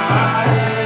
Hare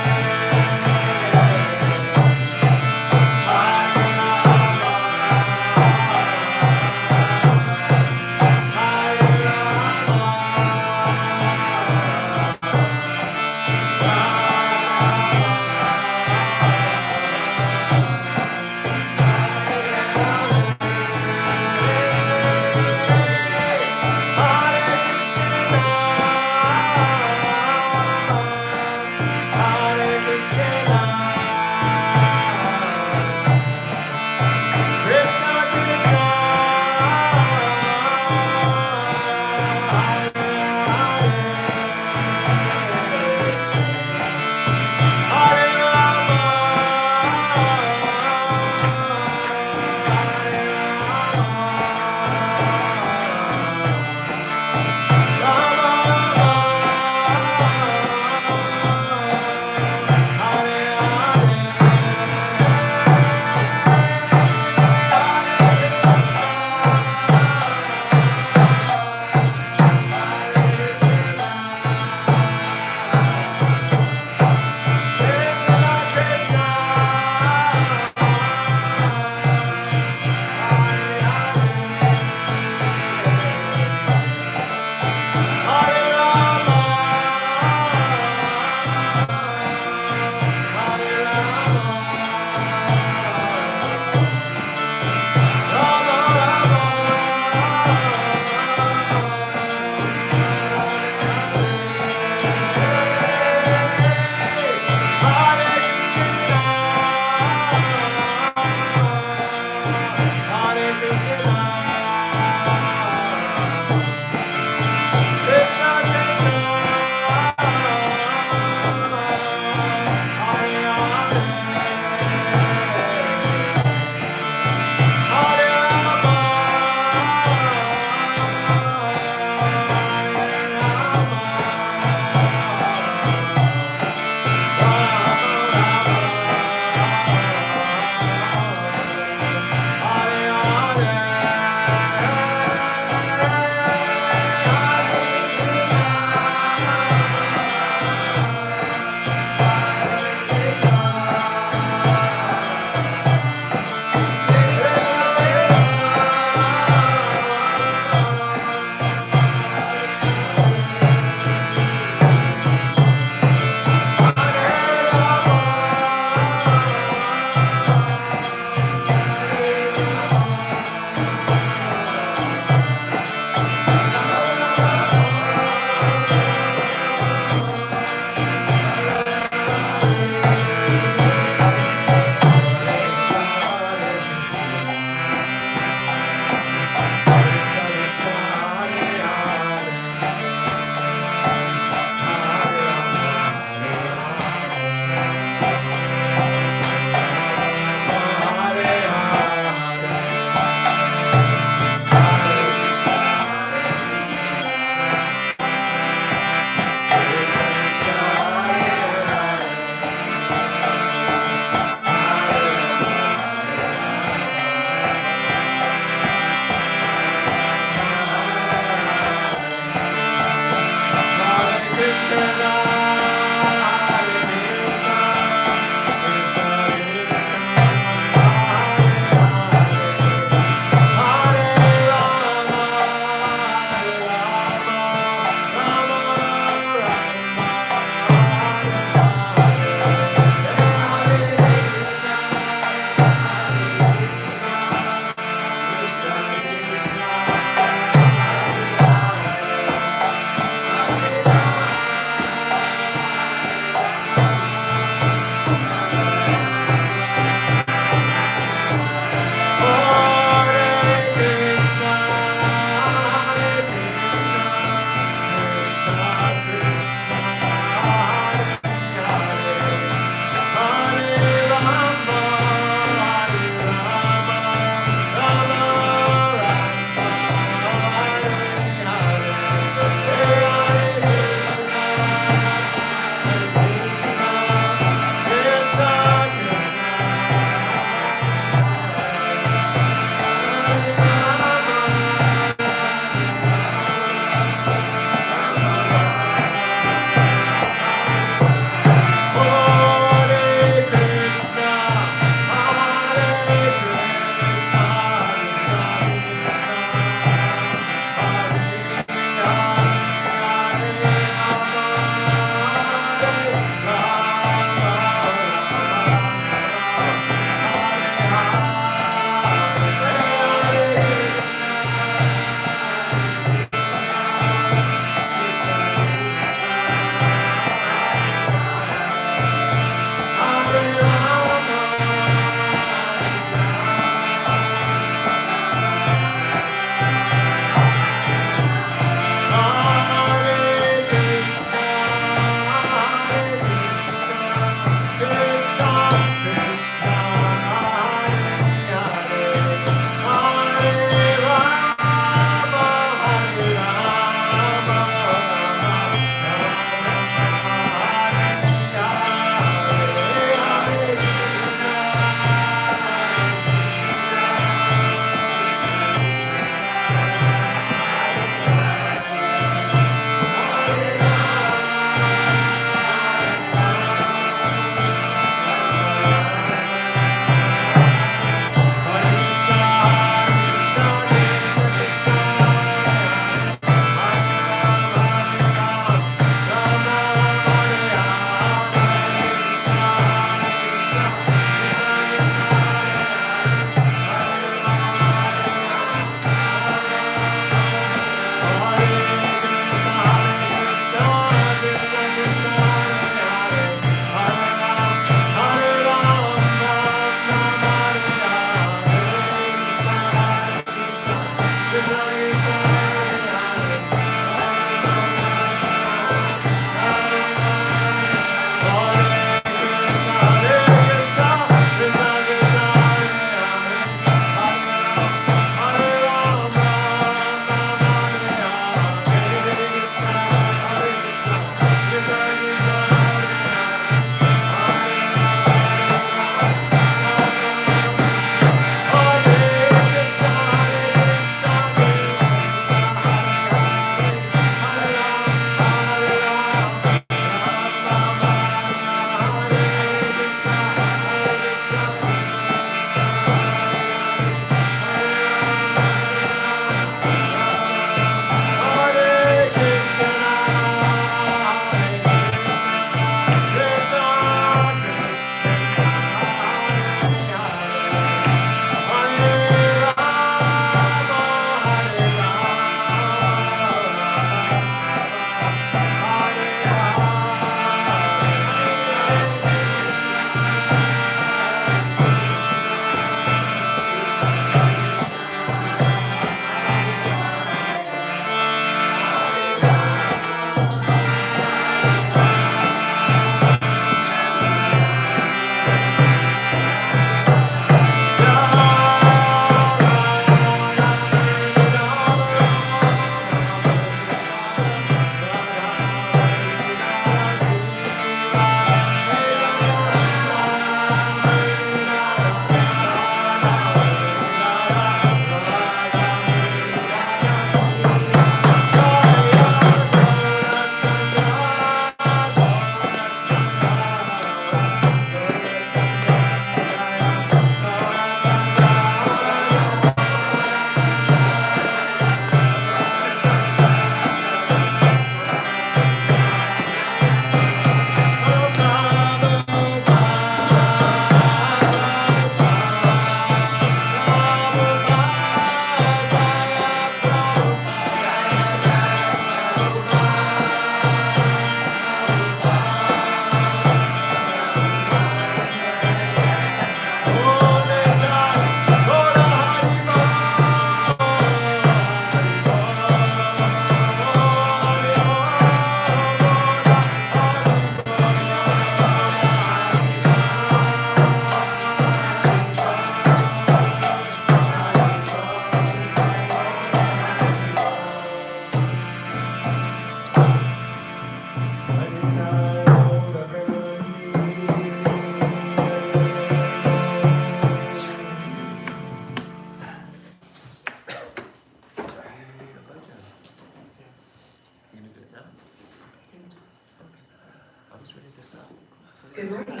Good morning.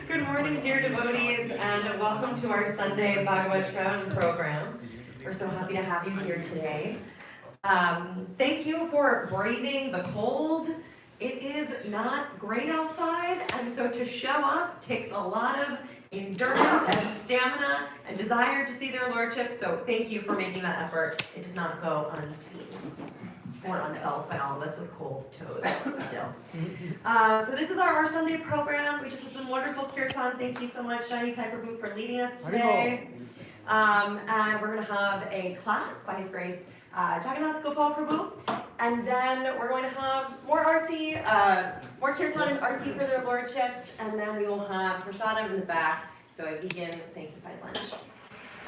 Good morning, dear devotees, and welcome to our Sunday Bhagavat Sravana program. We're so happy to have you here today. Thank you for braving the cold. It is not great outside, and so to show up takes a lot of endurance and stamina and desire to see their lordships, so thank you for making that effort. It does not go unseen or unfelt by all of us with cold toes still. So this is our Sunday program. We just had some wonderful kirtan. Thank you so much, Jagannath Prabhu, for leading us today. And we're going to have a class by His Grace Jagannath Gopal Prabhu. And then we're going to have more arti, more kirtan and arti for their lordships. And then we will have prasadam in the back, so a vegan sanctified lunch.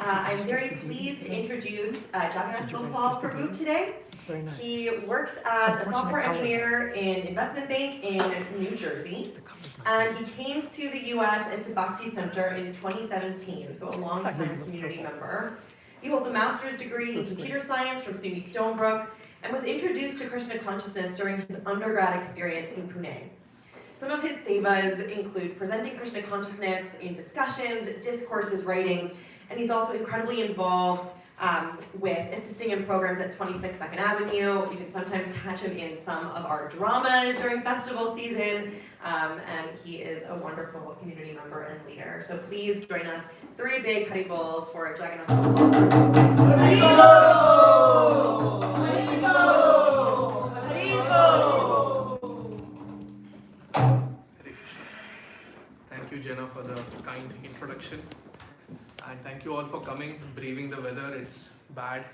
I'm very pleased to introduce Jagannath Gopal Prabhu today. He works as a software engineer in investment bank in New Jersey, and he came to the US and to Bhakti Center in 2017, so a long-time community member. He holds a master's degree in computer science from SUNY Stonebrook and was introduced to Krishna consciousness during his undergrad experience in Pune. Some of his sevas include presenting Krishna consciousness in discussions, discourses, writings, and he's also incredibly involved with assisting in programs at 26 2nd Avenue. You can sometimes catch him in some of our dramas during festival season, and he is a wonderful community member and leader. So please join us. 3 big Hari Bols for Jagannath Gopal. Hari Bol! Hari Bol! Hari Bol! Hare Krishna. Thank you, Jenna, for the kind introduction. And thank you all for coming, braving the weather. It's bad.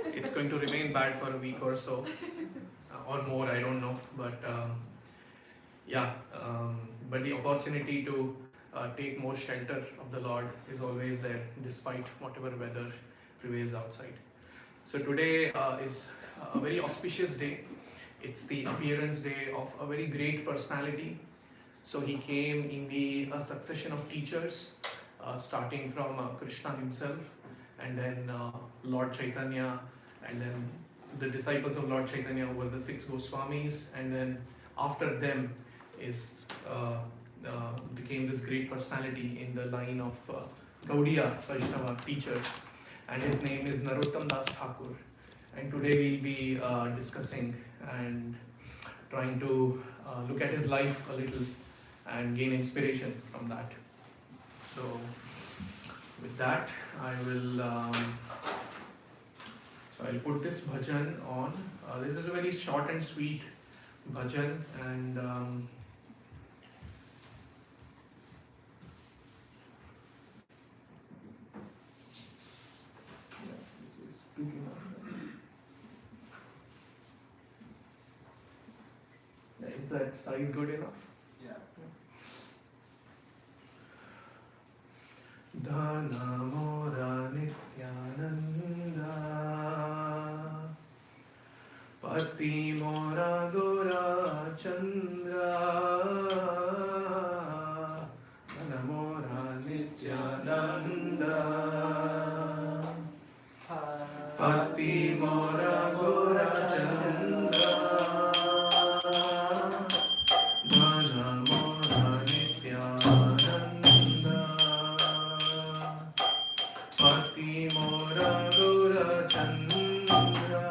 It's going to remain bad for a week or so, or more, I don't know. But but the opportunity to take more shelter of the Lord is always there, despite whatever weather prevails outside. So today is a very auspicious day. It's the appearance day of a very great personality. So he came in a succession of teachers, starting from Krishna himself, and then Lord Chaitanya, and then the disciples of Lord Chaitanya were the 6 Goswamis, and then after them became this great personality in the line of Gaudiya Vaishnava teachers, and his name is Narottam Das Thakur. And today we'll be discussing and trying to look at his life a little and gain inspiration from that. So with that, I'll put this bhajan on. This is a very short and sweet bhajan, and this is picking up. Is that size good enough? Dhana mora nityananda, pati mora gora chandra. Dhana mora nityananda, pati mora gora chandra. Dhana mora nityananda, Pati Mora Gora Chandra.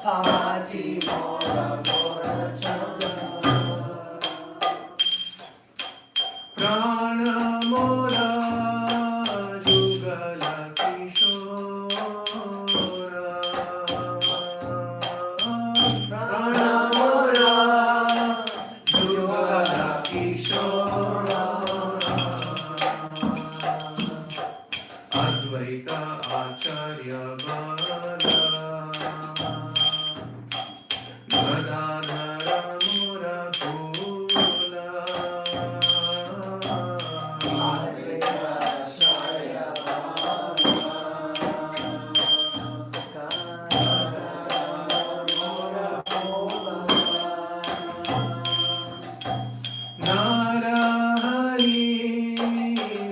Pati Mora Gora Chandra. Prana Mora Jugala Kishora. Prana Mora Jugala Kishora. Advaita Acharya Bala. Gadadhara Mura Kula. Advaita Acharya Bala. Gadadhara Mura Kula. Narahari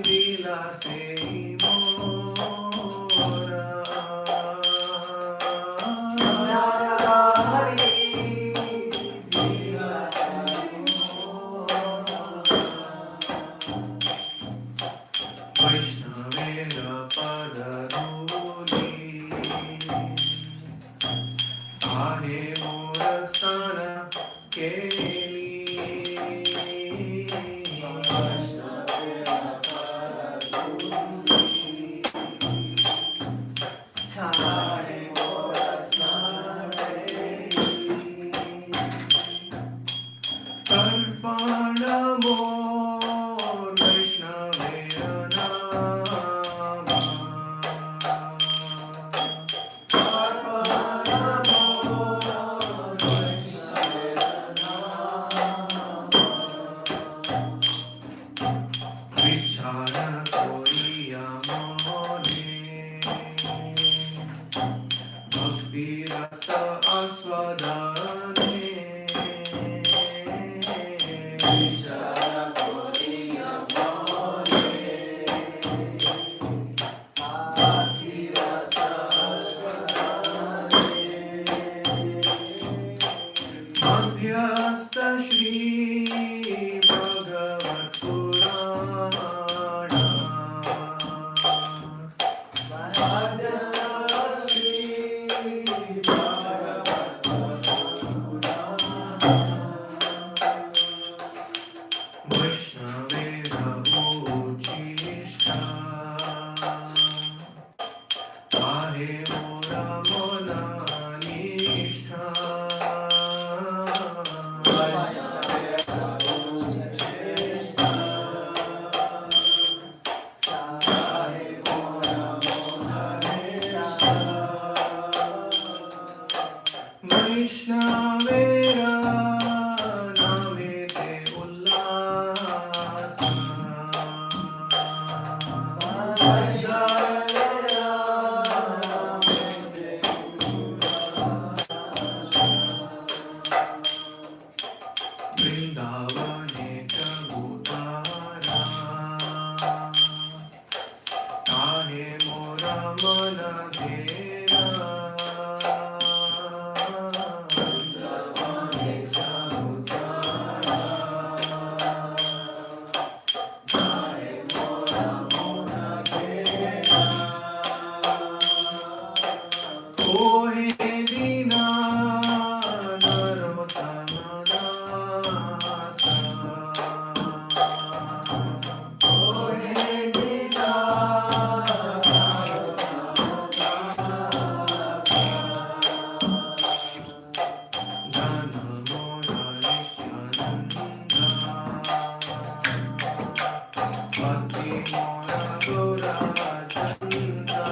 Vilase Mo. आहे मोर स्तन केली कर्पण मोर वैष्णवे नामा विचार Korea मोने भक्ति रस आस्वादने अभ्यस्त श्री भगवत पुराण वैष्णवे रघुचिष्टा आहे मोरा मोना निष्ठा वैष्णवेरा नामे ते उल्लास वृंदावने प्रभुतारा आहे मोरा मन धेरा कोहे दीना नरोत्तम दासा धन मोरा नित्यानंदा भक्ति मोरा गौरा चंदा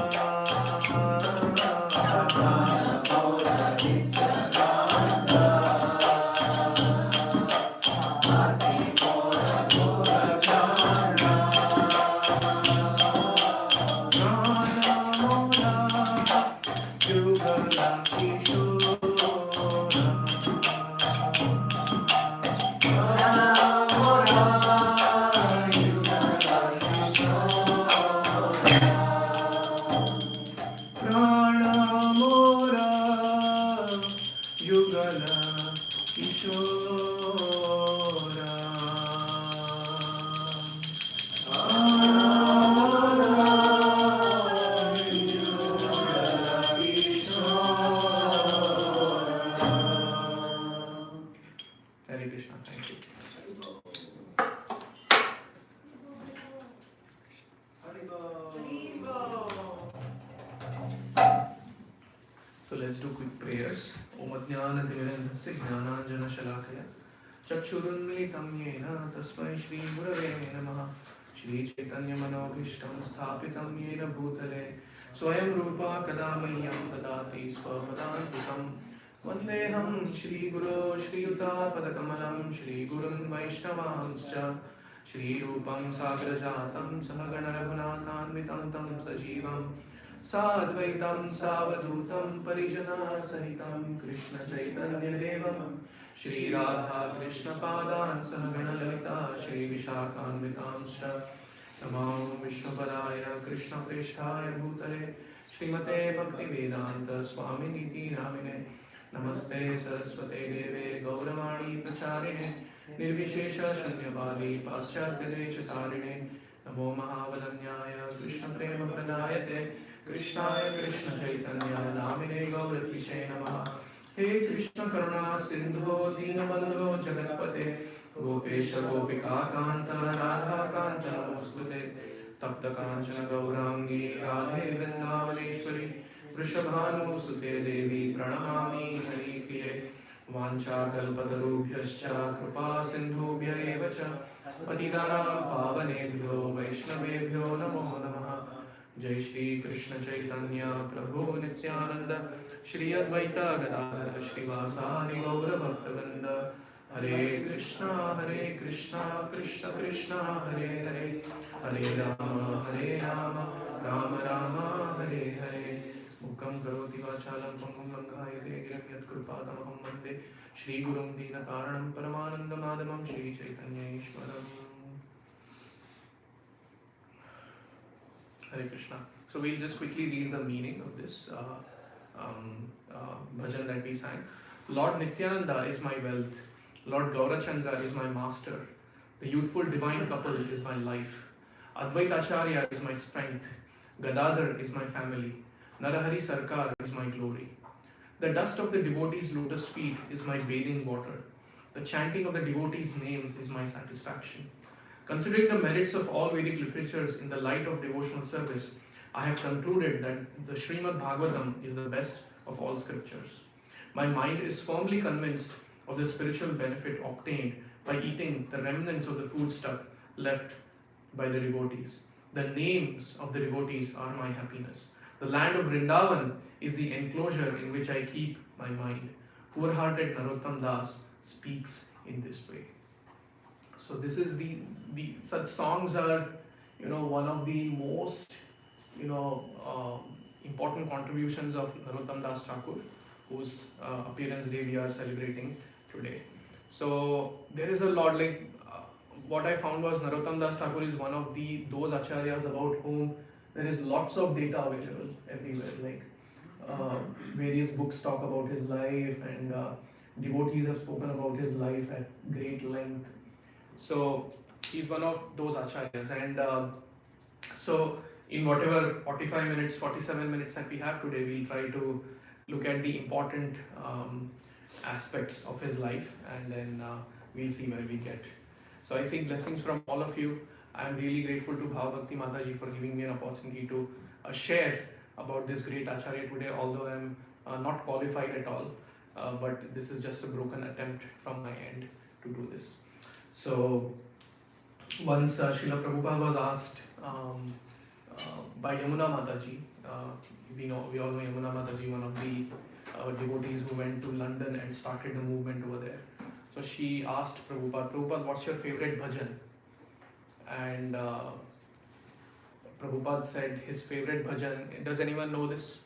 युगल किशोरा Hare Krishna, thank you. So let's do quick prayers. Om Ajnana-timirandhasya Jnananjana-shalakaya Chakshurunmilitam yena Tasmai Shri Gurave Namaha Shri Chaitanya-manobhishtam Sthapitam yena Bhutale Swayam Rupa Kadamayyam Dadati Swapadantikam Vandeham Shri Guru Shri Yuta Padakamalam Shri Gurun Vaishnavanscha Shri Rupam Sagrajatam Sahagana Raghunathanvitam Tam Sajivam Sadvaitam Savadutam Parijana Sahitam Krishna Chaitanya Devam Shri Radha Krishna Padan Sahagana Lalita Shri Vishakhanvitamscha Namam Vishnupadaya Krishna Preshthaya Bhutale Srimate Bhakti Vedanta Swami Niti Namine Namaste Saraswate Deve Gauravani Pracharine Nirvishesha Shunyavali Paschatya Deshatarine नमो महावदन्याय कृष्ण प्रेम प्रदायते कृष्णाय कृष्ण चैतन्य नामिने गौरतिशे नमः। हे कृष्ण करुणा सिंधो दीनबंधो जगत्पते गोपेश गोपिका कांत राधा कांत नमोस्तुते। तप्त कांचन गौरांगी राधे वृंदावनेश्वरी वृषभानुसुते देवी प्रणमामि हरिप्रिये। वाञ्छाकल्पतरुभ्यश्च कृपा सिन्धुभ्य एव च पतितानां पावनेभ्यो वैष्णवेभ्यो नमो नमः। जय श्री कृष्ण चैतन्य प्रभु नित्यानंद श्री अद्वैत गदाधर श्रीवासादि गौर भक्तवृंद। हरे कृष्णा कृष्ण कृष्ण हरे हरे, हरे राम राम राम हरे हरे। मुखं करोति वाचालं पंगुं लङ्घयते गिरिं यत्कृपातमहं वन्दे श्रीगुरुं दीनकारणं परमानन्दमाधवं श्रीचैतन्येश्वरम्। Hare Krishna. So we'll just quickly read the meaning of this bhajan that we sang. Lord Nityananda is my wealth. Lord Gaurachandra is my master. The youthful divine couple is my life. Advaita Acharya is my strength. Gadadhar is my family. Narahari Sarkar is my glory. The dust of the devotees' lotus feet is my bathing water. The chanting of the devotees' names is my satisfaction. Considering the merits of all Vedic literatures in the light of devotional service, I have concluded that the Srimad Bhagavatam is the best of all scriptures. My mind is firmly convinced of the spiritual benefit obtained by eating the remnants of the foodstuff left by the devotees. The names of the devotees are my happiness. The land of Vrindavan is the enclosure in which I keep my mind. Poor-hearted Narottam Das speaks in this way. So this is the such songs are, one of the most, important contributions of Narottam Das Thakur, whose appearance day we are celebrating today. So there is a lot, what I found was Narottam Das Thakur is one of those acharyas about whom there is lots of data available everywhere. Various books talk about his life, and devotees have spoken about his life at great length. So he's one of those acharyas, and so in whatever 45 minutes, 47 minutes that we have today, we'll try to look at the important aspects of his life, and then we'll see where we get. So I seek blessings from all of you. I'm really grateful to Bhav Bhakti Mataji for giving me an opportunity to share about this great acharya today, although I'm not qualified at all, but this is just a broken attempt from my end to do this. So once Srila Prabhupada was asked by Yamuna Mataji, we all know Yamuna Mataji, one of the devotees who went to London and started the movement over there. So she asked Prabhupada, what's your favorite bhajan? And Prabhupada said his favorite bhajan, does anyone know this?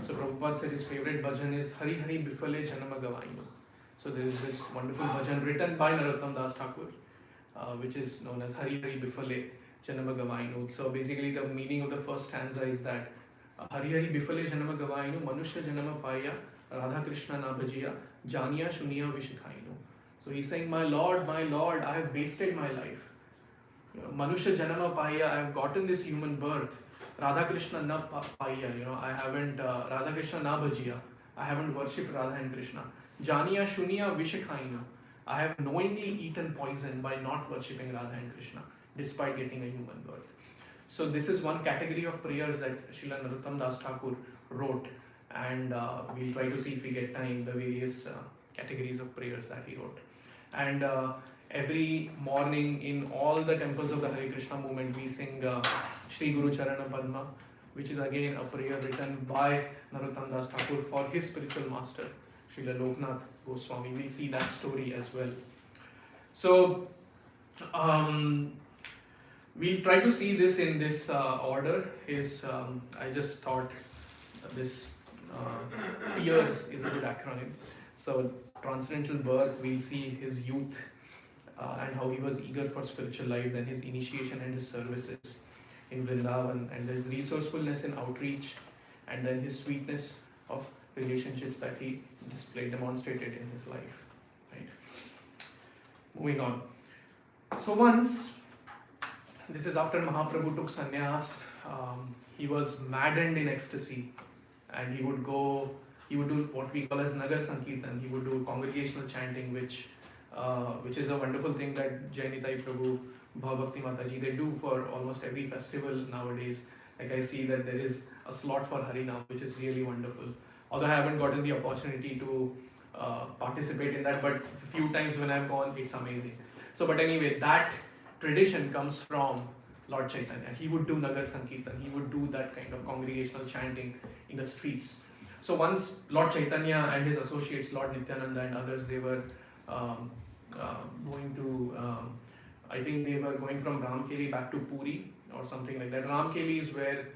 So Prabhupada said his favorite bhajan is Hari Hari Bifale Janama Gavainu. So there is this wonderful bhajan written by Narottam Das Thakur, which is known as Hari Hari Bifale Janama Gavainu. So basically the meaning of the first stanza is that Hari Hari Bifale Janama Gavainu, Manushya Janama Paya, Radha Krishna Na Bhajiya, Janiya Shuniya Vishikhainu. So he's saying, my Lord, I have wasted my life. Manushya Janama Paya, I have gotten this human birth. Radha Krishna Na Paya, I haven't, Radha Krishna Na Bhajiya, I haven't worshipped Radha and Krishna. Janiya Shuniya Vishikhainu, I have knowingly eaten poison by not worshipping Radha and Krishna, despite getting a human birth. So this is one category of prayers that Srila Narottam Das Thakur wrote, and we'll try to see if we get time the various categories of prayers that he wrote. And every morning in all the temples of the Hare Krishna movement, we sing Shri Guru Charana Padma, which is again a prayer written by Narottam Das Thakur for his spiritual master, Srila Loknath Goswami. We'll see that story as well. So we'll try to see this in this order. I just thought this PEARS is a good acronym. So transcendental birth, we'll see his youth and how he was eager for spiritual life, then his initiation and his services in Vrindavan, and his resourcefulness in outreach, and then his sweetness of relationships that he demonstrated in his life. Right. Moving on. So once this is after Mahaprabhu took sannyas. He was maddened in ecstasy, and he would do what we call as Nagar Sankirtan. He would do congregational chanting, which is a wonderful thing that Jainitai Prabhu, Bhavakti Mataji, they do for almost every festival nowadays. Like I see that there is a slot for Harinam, which is really wonderful. Although I haven't gotten the opportunity to participate in that, but a few times when I've gone, it's amazing. So, but anyway, that tradition comes from Lord Chaitanya. He would do Nagar Sankirtan, he would do that kind of congregational chanting in the streets. So once Lord Chaitanya and his associates, Lord Nityananda and others, they were going to, I think they were going from Ramkeli back to Puri or something like that. Ramkeli is where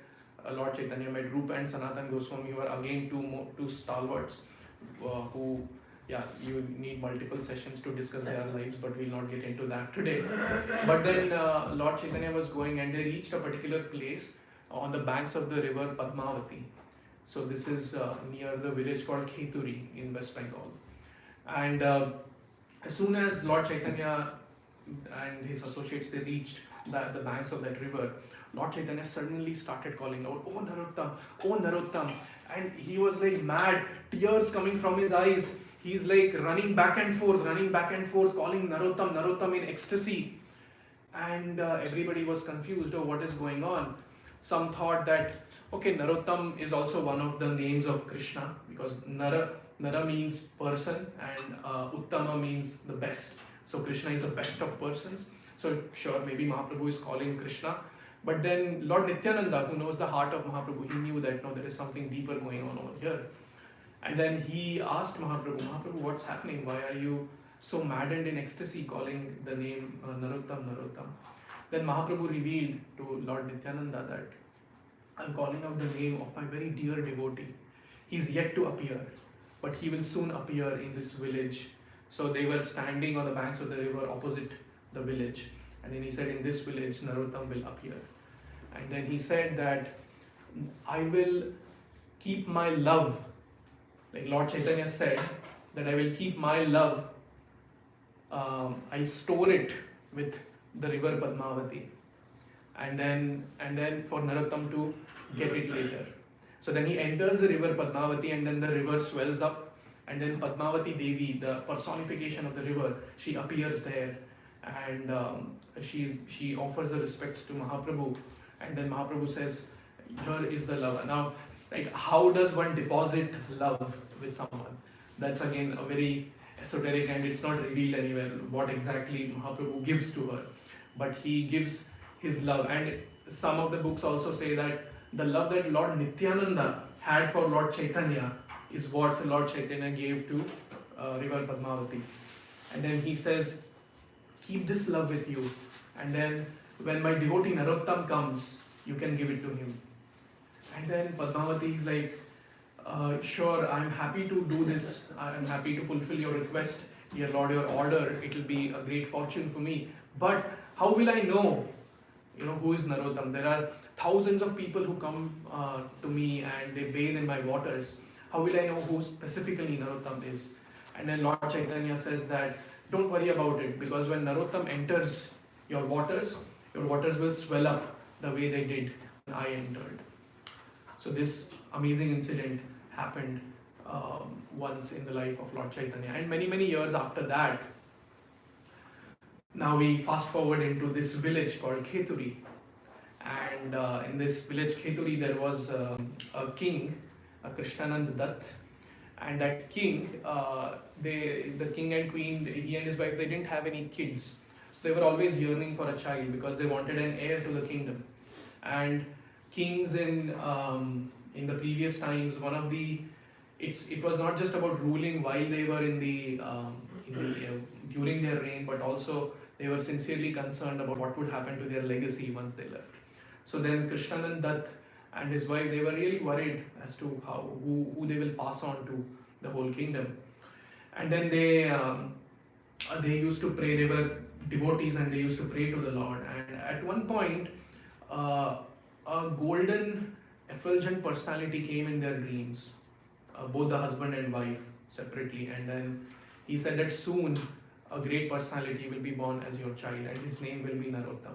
Lord Chaitanya met Rupa and Sanatan Goswami, who are again two stalwarts who, yeah, you need multiple sessions to discuss their lives, but we'll not get into that today. But then Lord Chaitanya was going and they reached a particular place on the banks of the river Padmavati. So this is near the village called Kheturi in West Bengal. And as soon as Lord Chaitanya and his associates, they reached the banks of that river, Lord Chaitanya suddenly started calling out, "Oh Narottam, oh Narottam." And he was like mad, tears coming from his eyes. He's like running back and forth, calling Narottam, Narottam in ecstasy. And everybody was confused, oh, what is going on? Some thought that, okay, Narottam is also one of the names of Krishna, because Nara means person and Uttama means the best. So Krishna is the best of persons. So sure, maybe Mahaprabhu is calling Krishna. But then Lord Nityananda, who knows the heart of Mahaprabhu, he knew that no, there is something deeper going on over here. And then he asked Mahaprabhu, what's happening? Why are you so maddened in ecstasy calling the name Narottam, Narottam? Then Mahaprabhu revealed to Lord Nityananda that I'm calling out the name of my very dear devotee. He's yet to appear, but he will soon appear in this village. So they were standing on the banks of the river opposite the village. And then he said, in this village, Narottam will appear. And then he said that I will keep my love, like Lord Chaitanya said, that I will keep my love, I'll store it with the river Padmavati. And then for Narottam to get it later. So then he enters the river Padmavati, and then the river swells up, and then Padmavati Devi, the personification of the river, she appears there, and she offers the respects to Mahaprabhu, and then Mahaprabhu says, here is the love. Now, like, how does one deposit love with someone? That's again a very esoteric, and it's not revealed anywhere what exactly Mahaprabhu gives to her, but he gives his love. And some of the books also say that the love that Lord Nityananda had for Lord Chaitanya is what Lord Chaitanya gave to river Padmavati. And then he says, keep this love with you, and then when my devotee Narottam comes, you can give it to him. And then Padmavati is like, sure, I'm happy to do this, I'm happy to fulfill your request, dear Lord, your order, it will be a great fortune for me, but how will I know, who is Narottam? There are thousands of people who come to me and they bathe in my waters. How will I know who specifically Narottam is? And then Lord Chaitanya says that, don't worry about it, because when Narottam enters your waters will swell up the way they did when I entered. So this amazing incident happened once in the life of Lord Chaitanya, and many, many years after that. Now we fast forward into this village called Kheturi, and in this village Kheturi there was a king, Krishnanand Dutt, and that king, the king and queen, he and his wife, they didn't have any kids, so they were always yearning for a child because they wanted an heir to the kingdom. And kings in the previous times, it was not just about ruling while they were during their reign, but also they were sincerely concerned about what would happen to their legacy once they left. So then Krishnanand Dutt and his wife, they were really worried as to who they will pass on to the whole kingdom. And then they used to pray. They were devotees and they used to pray to the Lord. And at one point, a golden effulgent personality came in their dreams, both the husband and wife separately, and then he said that soon a great personality will be born as your child and his name will be Narottam.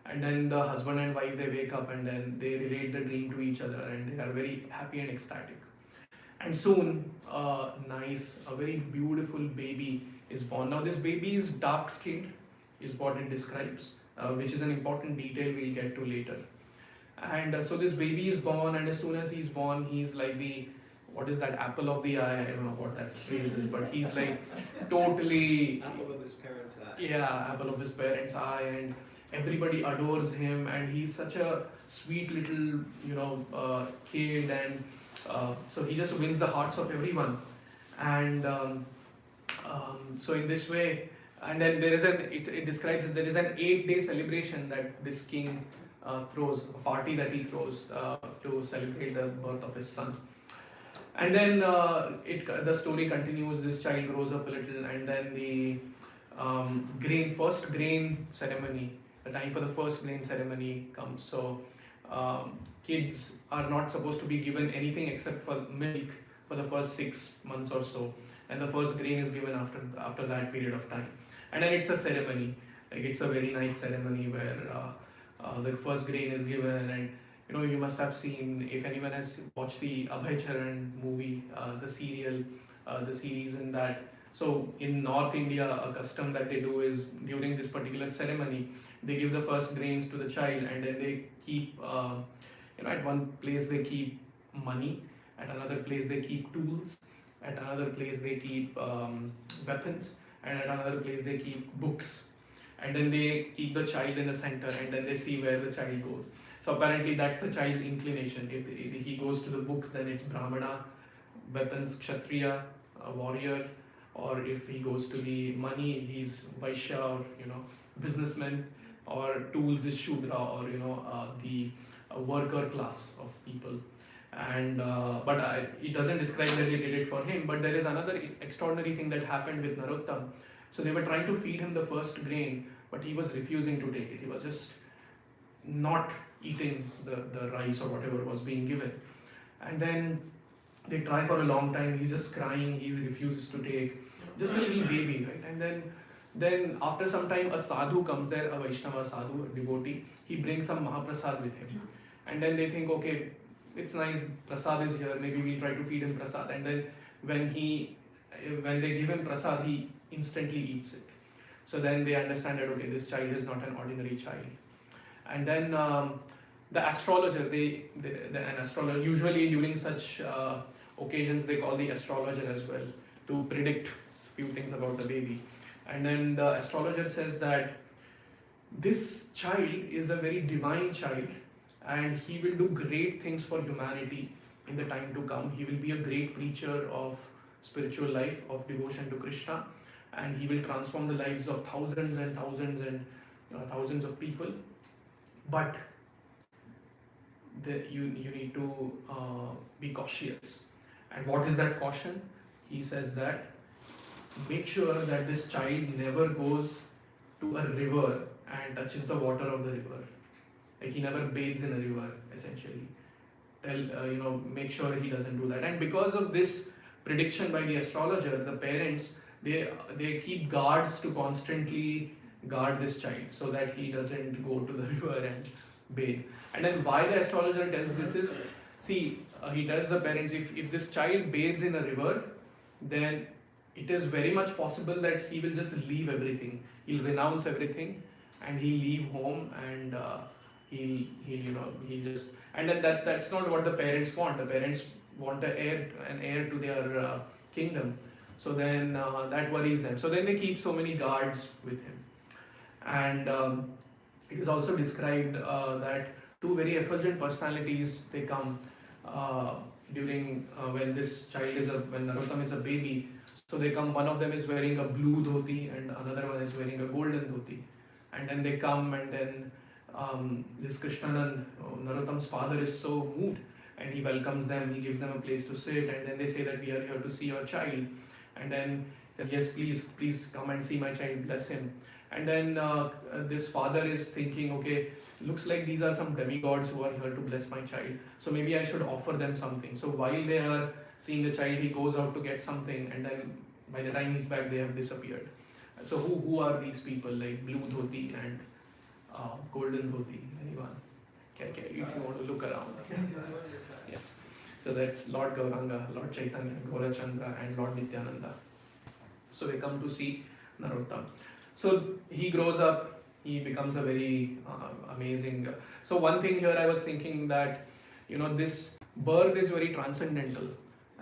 And then the husband and wife, they wake up and then they relate the dream to each other and they are very happy and ecstatic. And soon, a very beautiful baby is born. Now, this baby is dark skinned, is what it describes, which is an important detail we'll get to later. And so this baby is born, and as soon as he's born, he's like the, what is that, apple of the eye? I don't know what that phrase is, but he's like totally. Apple of his parents' eye. Yeah, apple of his parents' eye, and everybody adores him, and he's such a sweet little, kid, and so he just wins the hearts of everyone. And so in this way, and then there is it describes that there is an 8-day celebration that this king throws, a party that he throws to celebrate the birth of his son. And then the story continues. This child grows up a little, and then the first grain ceremony, the time for the first grain ceremony comes. So kids are not supposed to be given anything except for milk for the first 6 months or so, and the first grain is given after that period of time. And then it's a ceremony, like it's a very nice ceremony where the first grain is given. And you must have seen, if anyone has watched the Abhay Charan movie, the serial, the series in that. So in North India, a custom that they do is during this particular ceremony, they give the first grains to the child, and then they keep, at one place they keep money, at another place they keep tools, at another place they keep weapons, and at another place they keep books. And then they keep the child in the center, and then they see where the child goes. So apparently that's the child's inclination. If he goes to the books, then it's Brahmana, weapons, Kshatriya, a warrior. Or if he goes to the money, he's Vaishya, or businessman. Or tools is Shudra, or the worker class of people. And it doesn't describe that they did it for him. But there is another extraordinary thing that happened with Narottam. So they were trying to feed him the first grain, but he was refusing to take it. He was just not eating the rice or whatever was being given. And then they try for a long time. He's just crying. He refuses to take. Just a little baby, right? And then after some time, a sadhu comes there, a Vaishnava sadhu, a devotee. He brings some Mahaprasad with him. And then they think, okay, it's nice, Prasad is here, maybe we'll try to feed him Prasad. And then when they give him Prasad, he instantly eats it. So then they understand that, okay, this child is not an ordinary child. And then the astrologer, an astrologer, usually during such occasions, they call the astrologer as well to predict a few things about the baby. And then the astrologer says that this child is a very divine child, and he will do great things for humanity in the time to come. He will be a great preacher of spiritual life, of devotion to Krishna, and he will transform the lives of thousands and thousands and thousands of people. But you need to be cautious. And what is that caution? He says that make sure that this child never goes to a river and touches the water of the river. Like he never bathes in a river, essentially. Make sure he doesn't do that. And because of this prediction by the astrologer, the parents, they keep guards to constantly guard this child so that he doesn't go to the river and bathe. And then why the astrologer tells this is, he tells the parents, if this child bathes in a river, then it is very much possible that he will just leave everything. He'll renounce everything and he'll leave home, and and then that's not what the parents want. The parents want an heir to their kingdom. So then that worries them. So then they keep so many guards with him. And it is also described that two very effulgent personalities, they come during when Narottam is a baby. So they come, one of them is wearing a blue dhoti and another one is wearing a golden dhoti. And then they come, and then this Krishnanand, Narottam's father, is so moved, and he welcomes them, he gives them a place to sit, and then they say that we are here to see your child. And then he says, yes, please come and see my child, bless him. And then this father is thinking, okay, looks like these are some demigods who are here to bless my child, so maybe I should offer them something. So while they are seeing the child, he goes out to get something, and then by the time he's back, they have disappeared. So who are these people, like blue dhoti and golden dhoti. Anyone? Okay, if you want to look around. Yes. So that's Lord Gauranga, Lord Chaitanya, Gaurachandra, and Lord Nityananda. So they come to see Narottam. So he grows up, he becomes a very amazing. So one thing here I was thinking that, this birth is very transcendental,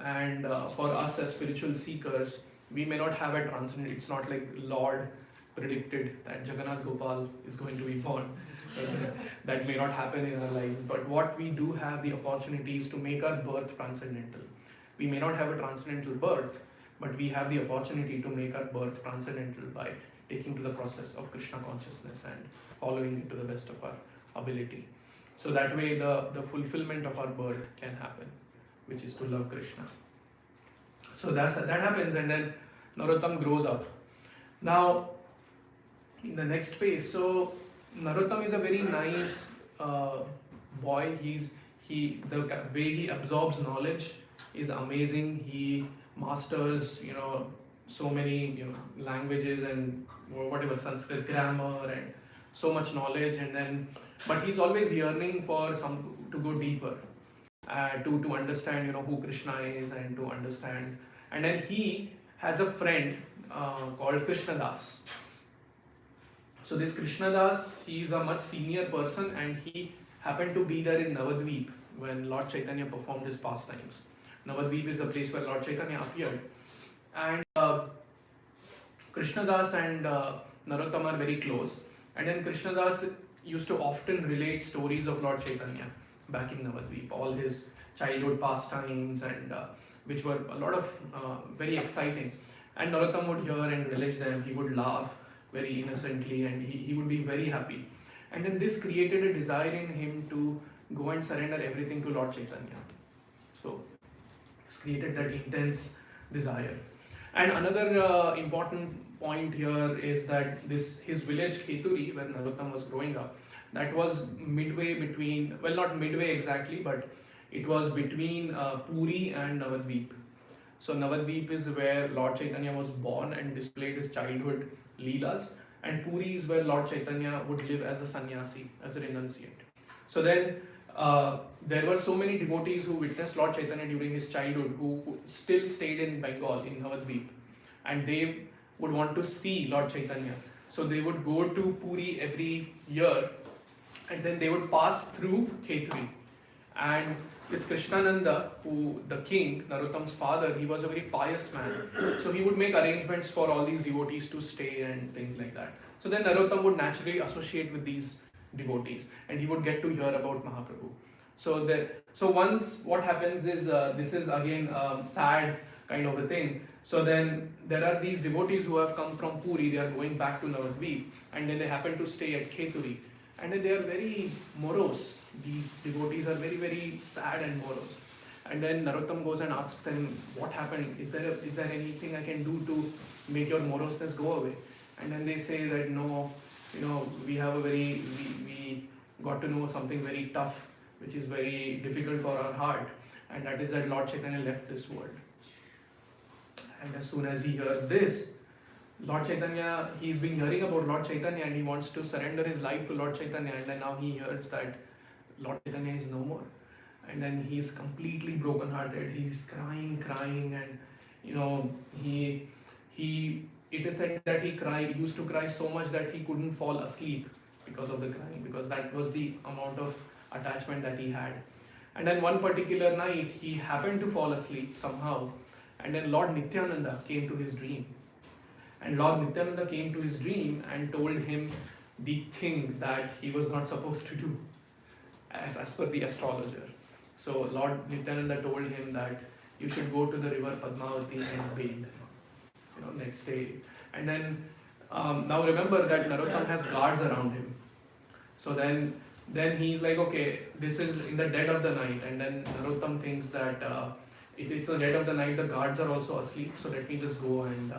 and for us as spiritual seekers, we may not have a transcendent. It's not like Lord predicted that Jagannath Gopal is going to be born. That may not happen in our lives, but what we do have the opportunity is to make our birth transcendental. We may not have a transcendental birth, but we have the opportunity to make our birth transcendental by taking to the process of Krishna consciousness and following it to the best of our ability. So that way the fulfillment of our birth can happen, which is to love Krishna. So that happens, and then Narottam grows up. Now, in the next phase, so Narottam is a very nice boy. The way he absorbs knowledge is amazing. He masters, so many, languages and whatever, Sanskrit grammar and so much knowledge. But he's always yearning for to go deeper, to understand, who Krishna is and to understand. And then he has a friend called Krishnadas. So this Krishnadas, he is a much senior person, and he happened to be there in Navadvip when Lord Chaitanya performed his pastimes. Navadvip is the place where Lord Chaitanya appeared. And Krishnadas and Narottam are very close. And then Krishnadas used to often relate stories of Lord Chaitanya back in Navadvip, all his childhood pastimes, and which were a lot of very exciting. And Narottam would hear and relish them. He would laugh very innocently, and he would be very happy. And then this created a desire in him to go and surrender everything to Lord Chaitanya. So it's created that intense desire. And another important point here is that his village Kheturi, where Narottam was growing up, that was midway between, well, not midway exactly, but it was between Puri and Navadvip. So Navadvip is where Lord Chaitanya was born and displayed his childhood Leelas, and Puri is where Lord Chaitanya would live as a sannyasi, as a renunciate. So then there were so many devotees who witnessed Lord Chaitanya during his childhood who still stayed in Bengal, in Navadvip, and they would want to see Lord Chaitanya. So they would go to Puri every year, and then they would pass through Khetri. And this Krishnananda, the king, Narottam's father, he was a very pious man. So he would make arrangements for all these devotees to stay and things like that. So then Narottam would naturally associate with these devotees, and he would get to hear about Mahaprabhu. So once what happens is, this is again sad kind of a thing. So then there are these devotees who have come from Puri, they are going back to Navadvip, and then they happen to stay at Kheturi. And then they are very morose. These devotees are very, very sad and morose. And then Narottam goes and asks them, what happened? Is there anything I can do to make your moroseness go away? And then they say that no, we got to know something very tough, which is very difficult for our heart. And that is that Lord Chaitanya left this world. And as soon as he hears this, Lord Chaitanya, he's been hearing about Lord Chaitanya, and he wants to surrender his life to Lord Chaitanya, and then now he hears that Lord Chaitanya is no more. And then he's completely broken-hearted, he's crying, and it is said that he used to cry so much that he couldn't fall asleep because of the crying, because that was the amount of attachment that he had. And then one particular night, he happened to fall asleep somehow, and then Lord Nityananda came to his dream. And Lord Nityananda came to his dream and told him the thing that he was not supposed to do, as per the astrologer. So Lord Nityananda told him that you should go to the river Padmavati and bathe, next day. And then, now remember that Narottam has guards around him. So then he's like, okay, this is in the dead of the night. And then Narottam thinks that it's the dead of the night, the guards are also asleep, so let me just go and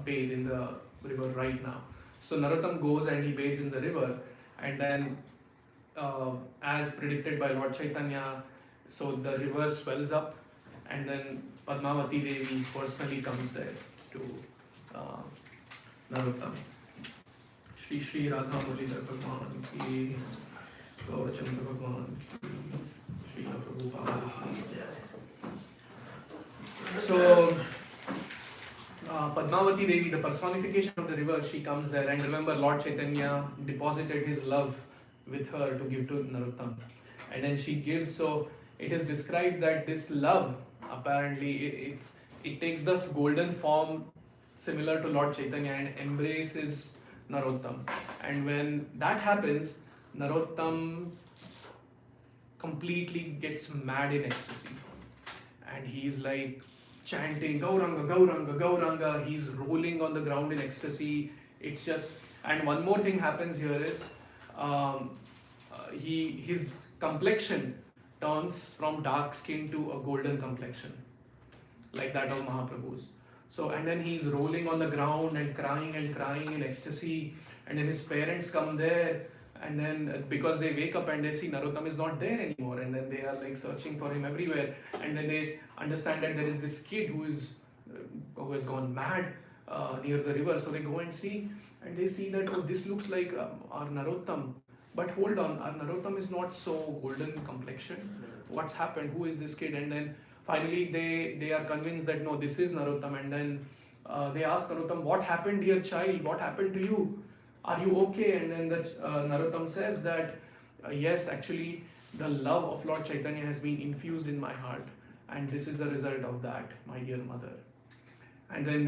bathe in the river right now. So Narottam goes and he bathes in the river, and then as predicted by Lord Chaitanya, so the river swells up, and then Padmavati Devi personally comes there to Narottam. Shri Shri Radha Muralidhar भगवान की, गौरचंद्र भगवान की, श्री प्रभुपाद की। So, Padmavati Devi, the personification of the river, she comes there, and remember Lord Chaitanya deposited his love with her to give to Narottam, and then she gives. So it is described that this love apparently it takes the golden form similar to Lord Chaitanya and embraces Narottam, and when that happens, Narottam completely gets mad in ecstasy, and he's like chanting Gauranga, Gauranga, Gauranga. He's rolling on the ground in ecstasy. It's just, and one more thing happens here is his complexion turns from dark skin to a golden complexion, like that of Mahaprabhu's. So, and then he's rolling on the ground and crying in ecstasy, and then his parents come there, and then because they wake up and they see Narottam is not there anymore, and then they are like searching for him everywhere, and then they understand that there is this kid who has gone mad near the river. So they go and see, and they see that, oh, this looks like our Narottam, but hold on, our Narottam is not so golden complexion. What's happened? Who is this kid? And then finally they are convinced that no, this is Narottam, and then they ask Narottam, what happened, dear child? What happened to you? Are you okay? And then Narottam says that yes, actually the love of Lord Chaitanya has been infused in my heart, and this is the result of that, my dear mother. And then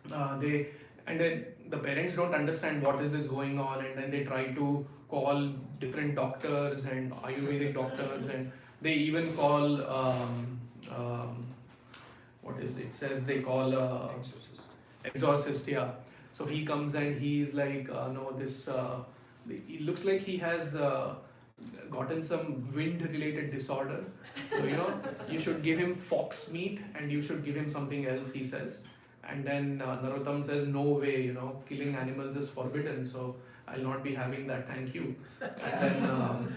and then the parents don't understand what is this going on, and then they try to call different doctors and Ayurvedic doctors, and they even call what is it says they call exorcist, yeah. So he comes and he's like, no, this it looks like he has gotten some wind-related disorder. So you should give him fox meat and you should give him something else, he says. And then Narottam says, no way, killing animals is forbidden, so I'll not be having that, thank you. And then,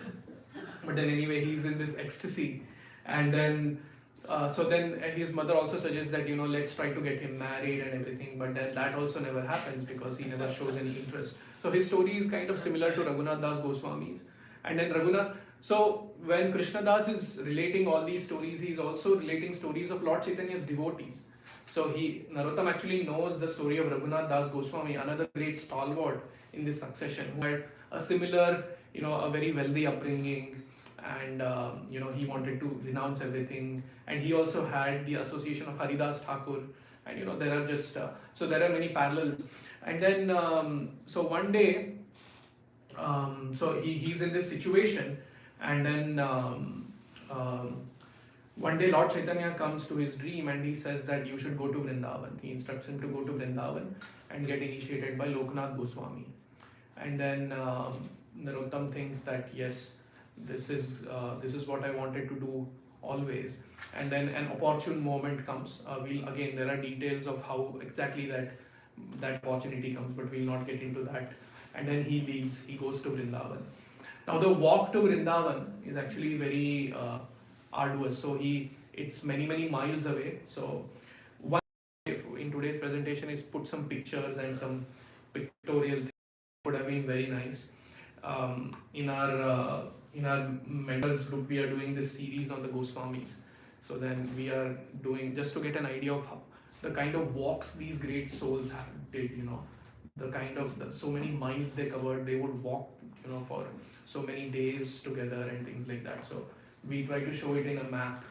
but then anyway, he's in this ecstasy, and then so then his mother also suggests that let's try to get him married and everything, but then that also never happens because he never shows any interest. So his story is kind of similar to Raghunath Das Goswami's. And then so when Krishna Das is relating all these stories, he's also relating stories of Lord Chaitanya's devotees. So Narottam actually knows the story of Raghunath Das Goswami, another great stalwart in this succession, who had a similar, a very wealthy upbringing, and he wanted to renounce everything, and he also had the association of Haridas Thakur, and there are just so there are many parallels. And then so one day so he's in this situation, and then one day Lord Chaitanya comes to his dream and he says that you should go to Vrindavan. He instructs him to go to Vrindavan and get initiated by Loknath Goswami. And then Narottam thinks that yes, this is what I wanted to do always. And then an opportune moment comes. There are details of how exactly that opportunity comes, but we'll not get into that. And then he leaves. He goes to Vrindavan. Now the walk to Vrindavan is actually very arduous. So it's many miles away. So one in today's presentation is put some pictures and some pictorial things. Would have been very nice. In our members group, we are doing this series on the Goswamis. So then we are doing, just to get an idea of how, the kind of walks these great souls did, the kind of so many miles they covered. They would walk, for so many days together and things like that. So we try to show it in a map,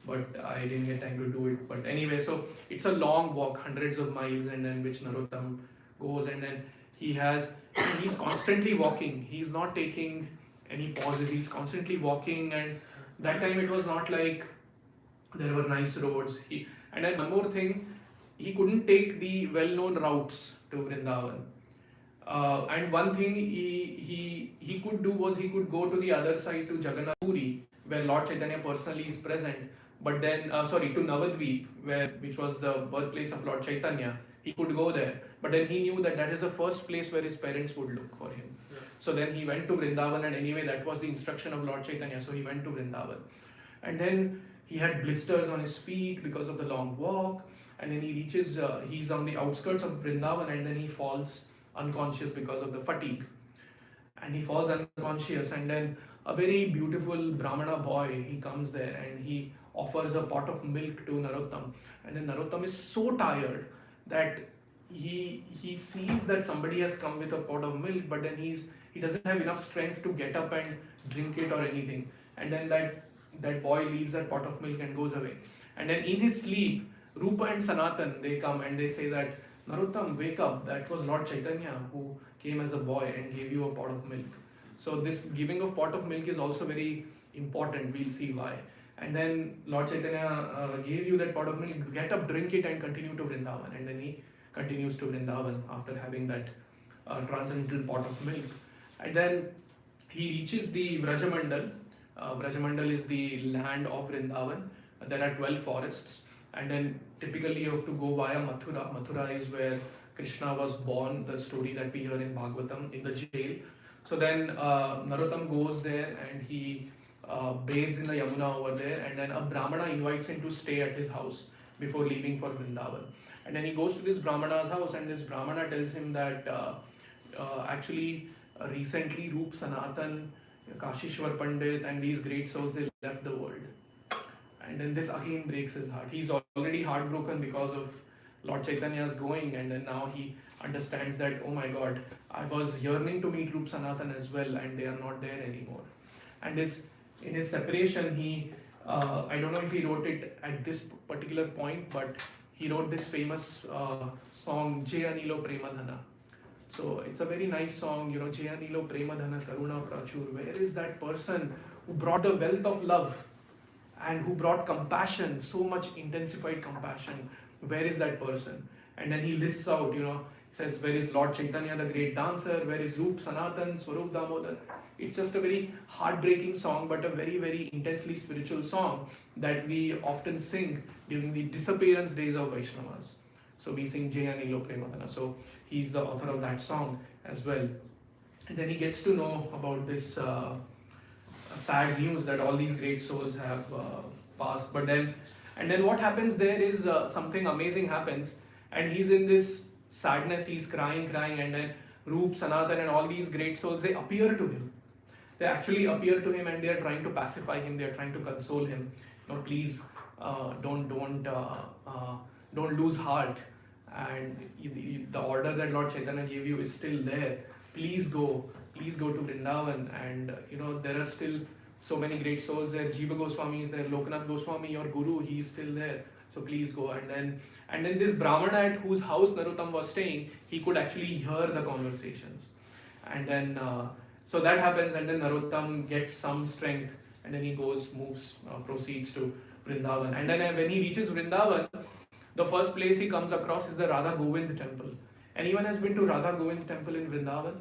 but I didn't get time to do it. But anyway, so it's a long walk, hundreds of miles, and then which Narottam goes, and then he's constantly walking. He's not taking any pauses. He's constantly walking, and that time it was not like there were nice roads. And then one more thing, he couldn't take the well-known routes to Vrindavan. And one thing he could do was he could go to the other side to Jagannath Puri, where Lord Chaitanya personally is present. But then, to Navadvip, which was the birthplace of Lord Chaitanya, he could go there. But then he knew that is the first place where his parents would look for him. Yeah. So then he went to Vrindavan, and anyway, that was the instruction of Lord Chaitanya. So he went to Vrindavan. And then he had blisters on his feet because of the long walk. And then he reaches, he's on the outskirts of Vrindavan, and then he falls unconscious because of the fatigue, and he falls unconscious, and then a very beautiful Brahmana boy, he comes there and he offers a pot of milk to Narottam, and then Narottam is so tired that he sees that somebody has come with a pot of milk, but then he doesn't have enough strength to get up and drink it or anything, and then that boy leaves that pot of milk and goes away, and then in his sleep Rupa and Sanatan, they come and they say that Narottam, wake up, that was Lord Chaitanya who came as a boy and gave you a pot of milk. So this giving of pot of milk is also very important, we'll see why. And then Lord Chaitanya gave you that pot of milk, get up, drink it and continue to Vrindavan. And then he continues to Vrindavan after having that transcendental pot of milk. And then he reaches the Vrajamandal. Vrajamandal is the land of Vrindavan. There are 12 forests. And then typically you have to go via Mathura. Mathura is where Krishna was born, the story that we hear in Bhagavatam, in the jail. So then Narottam goes there and he bathes in the Yamuna over there, and then a Brahmana invites him to stay at his house before leaving for Vrindavan. And then he goes to this Brahmana's house, and this Brahmana tells him that actually recently Rup Sanatan, Kashishwar Pandit and these great souls, they left the world. And then this again breaks his heart. He's already heartbroken because of Lord Chaitanya's going, and then now he understands that, oh my God, I was yearning to meet Rup Sanatan as well, and they are not there anymore. And in his separation, he, I don't know if he wrote it at this particular point, but he wrote this famous song, Jaya Nilo Premadhana. So it's a very nice song, Jaya Nilo Premadhana Karuna Prachur. Where is that person who brought the wealth of love and who brought compassion, so much intensified compassion? Where is that person? And then he lists out, says, where is Lord Chaitanya, the great dancer? Where is Rup Sanatan, Swarup Damodar? It's just a very heartbreaking song, but a very, very intensely spiritual song that we often sing during the disappearance days of Vaishnavas. So we sing Jaya Nilo Premadhana. So he's the author of that song as well. And then he gets to know about this sad news that all these great souls have passed. And then what happens there is something amazing happens, and he's in this sadness, he's crying, and then Rup, Sanatan and all these great souls, they appear to him. They actually appear to him and they are trying to pacify him, they are trying to console him. Please don't lose heart, and the order that Lord Chaitanya gave you is still there. Please go to Vrindavan, and there are still so many great souls there. Jiva Goswami is there, Lokanath Goswami, your guru, he is still there. So please go. And then this Brahmana at whose house Narottam was staying, he could actually hear the conversations. And then so that happens, and then Narottam gets some strength, and then he proceeds to Vrindavan. And then when he reaches Vrindavan, the first place he comes across is the Radha Govind temple. Anyone has been to Radha Govind temple in Vrindavan?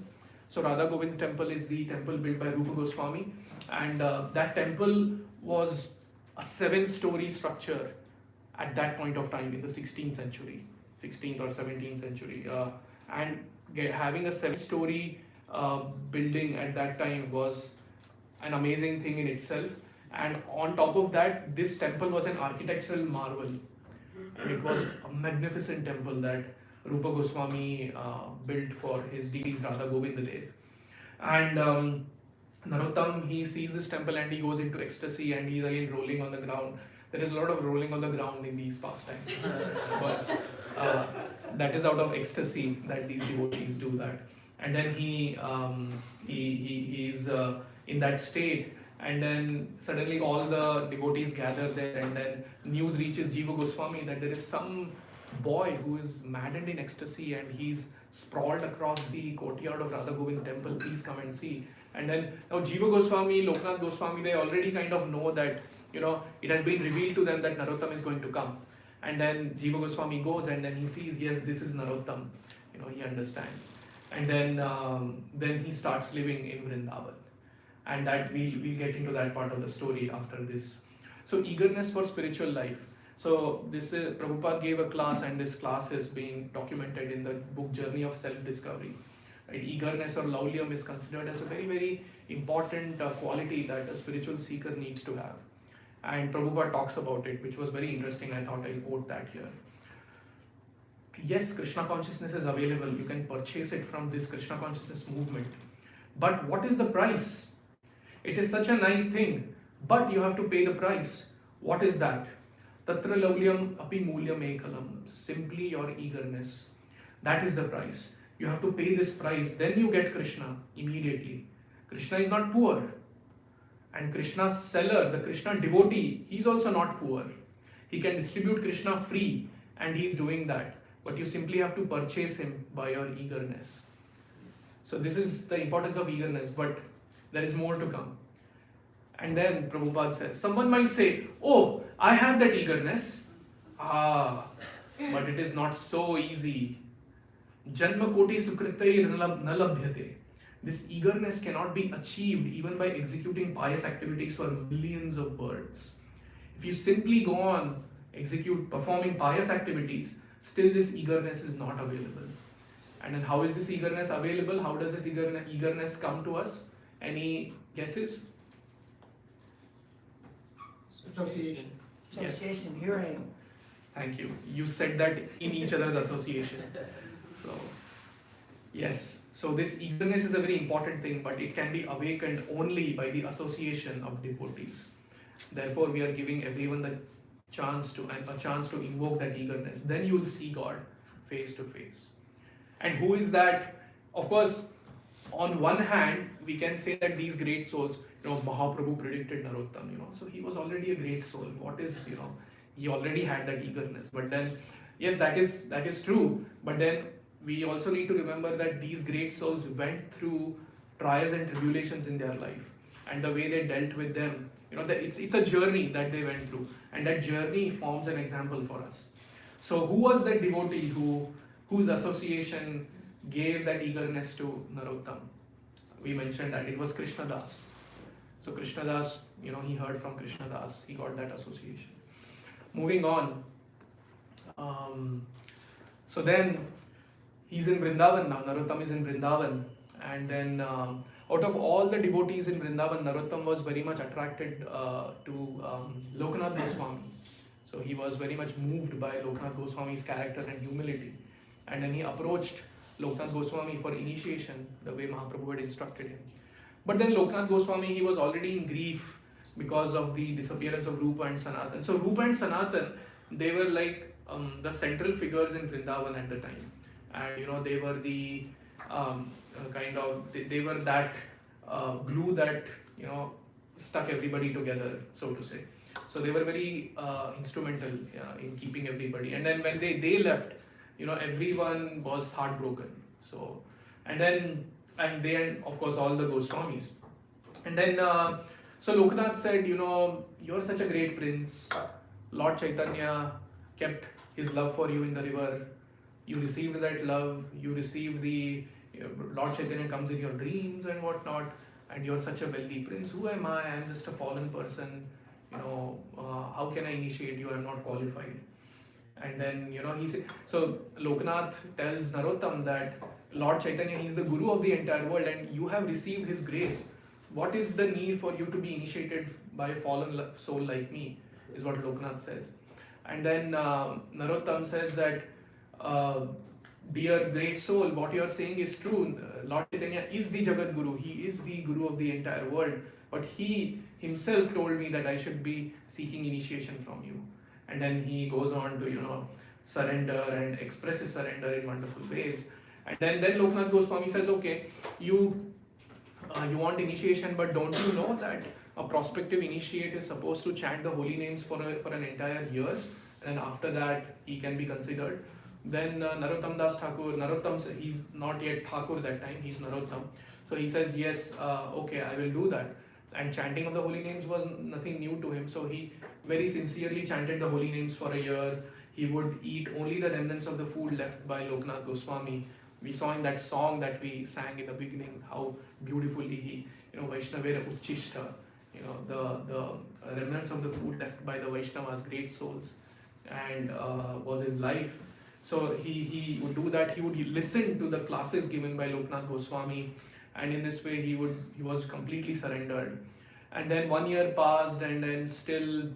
So Radha Govind temple is the temple built by Rupa Goswami, and that temple was a 7-story structure at that point of time in the 16th or 17th century. And having a 7-story building at that time was an amazing thing in itself. And on top of that, this temple was an architectural marvel. It was a magnificent temple that Rupa Goswami built for his deities Radha Govinda Dev. And Narottam, he sees this temple and he goes into ecstasy, and he's again rolling on the ground. There is a lot of rolling on the ground in these pastimes. But that is out of ecstasy that these devotees do that. And then he is in that state, and then suddenly all the devotees gather there, and then news reaches Jiva Goswami that there is some boy who is maddened in ecstasy and he's sprawled across the courtyard of Radha Govind temple. Please come and see. And then now Jiva Goswami, Lokanath Goswami, they already kind of know that it has been revealed to them that Narottam is going to come. And then Jiva Goswami goes and then he sees, yes, this is Narottam. He understands. And then he starts living in Vrindavan. And that we'll get into that part of the story after this. So eagerness for spiritual life. So this Prabhupada gave a class, and this class is being documented in the book Journey of Self-Discovery. Right? Eagerness or laulyam is considered as a very, very important quality that a spiritual seeker needs to have. And Prabhupada talks about it, which was very interesting. I thought I'll quote that here. yes, Krishna consciousness is available. You can purchase it from this Krishna consciousness movement. But what is the price? It is such a nice thing, but you have to pay the price. What is that? Tatra laulyam api moolyam ekalam. Simply your eagerness. That is the price. You have to pay this price. Then you get Krishna immediately. Krishna is not poor. And Krishna's seller, the Krishna devotee, he is also not poor. He can distribute Krishna free, and he is doing that. But you simply have to purchase him by your eagerness. So this is the importance of eagerness, but there is more to come. And then Prabhupada says, someone might say, oh, I have that eagerness. But it is not so easy. Janma koti sukritai nalabhyate. This eagerness cannot be achieved even by executing pious activities for millions of births. If you simply go on performing pious activities, still this eagerness is not available. And then how is this eagerness available? How does this eagerness come to us? Any guesses? Association. Association, hearing. Thank you. You said that in each other's association. So, yes. So this eagerness is a very important thing, but it can be awakened only by the association of devotees. Therefore, we are giving everyone the chance to invoke that eagerness. Then you will see God face to face. And who is that? Of course, on one hand, we can say that these great souls, Mahaprabhu predicted Narottam, so he was already a great soul. What is, he already had that eagerness. But then, yes, that is true. But then we also need to remember that these great souls went through trials and tribulations in their life, and the way they dealt with them, it's a journey that they went through, and that journey forms an example for us. So who was that devotee whose association gave that eagerness to Narottam? We mentioned that it was Krishna Das. So Krishna Das, he heard from Krishna Das, he got that association. Moving on. So then he's in Vrindavan now. Narottam is in Vrindavan. And then out of all the devotees in Vrindavan, Narottam was very much attracted to Lokanath Goswami. So he was very much moved by Lokanath Goswami's character and humility. And then he approached Lokanath Goswami for initiation, the way Mahaprabhu had instructed him. But then Lokanath Goswami, he was already in grief because of the disappearance of Rupa and Sanatan. So Rupa and Sanatan, they were like the central figures in Vrindavan at the time. And they were the they were that glue that stuck everybody together, so to say. So they were very instrumental in keeping everybody. And then when they left, everyone was heartbroken. So and then of course all the Goswamis. And then so Lokanath said, you're such a great prince. Lord Chaitanya kept his love for you in the river. You received that love. You received Lord Chaitanya comes in your dreams and whatnot. And you're such a wealthy prince. Who am I? I'm just a fallen person. How can I initiate you? I'm not qualified. And then, he said, so Lokanath tells Narottam that Lord Chaitanya, he's the guru of the entire world and you have received his grace. What is the need for you to be initiated by a fallen soul like me, is what Lokanath says. And then Narottam says that, dear great soul, what you are saying is true. Lord Chaitanya is the Jagat Guru. He is the guru of the entire world. But he himself told me that I should be seeking initiation from you. And then he goes on to, surrender and express his surrender in wonderful ways. And then Lokanath Goswami says, okay, you want initiation, but don't you know that a prospective initiate is supposed to chant the holy names for an entire year, and after that he can be considered. Then Narottam Das Thakur, he's not yet Thakur that time, he's Narottam. So he says, yes, okay, I will do that. And chanting of the holy names was nothing new to him. So he very sincerely chanted the holy names for a year. He would eat only the remnants of the food left by Lokanath Goswami. We saw in that song that we sang in the beginning how beautifully he, Vaishnavera Uchishta, the remnants of the food left by the Vaishnavas, great souls, and was his life. So he would do that. He would listen to the classes given by Lokanath Goswami, and in this way he was completely surrendered. And then 1 year passed, and then still,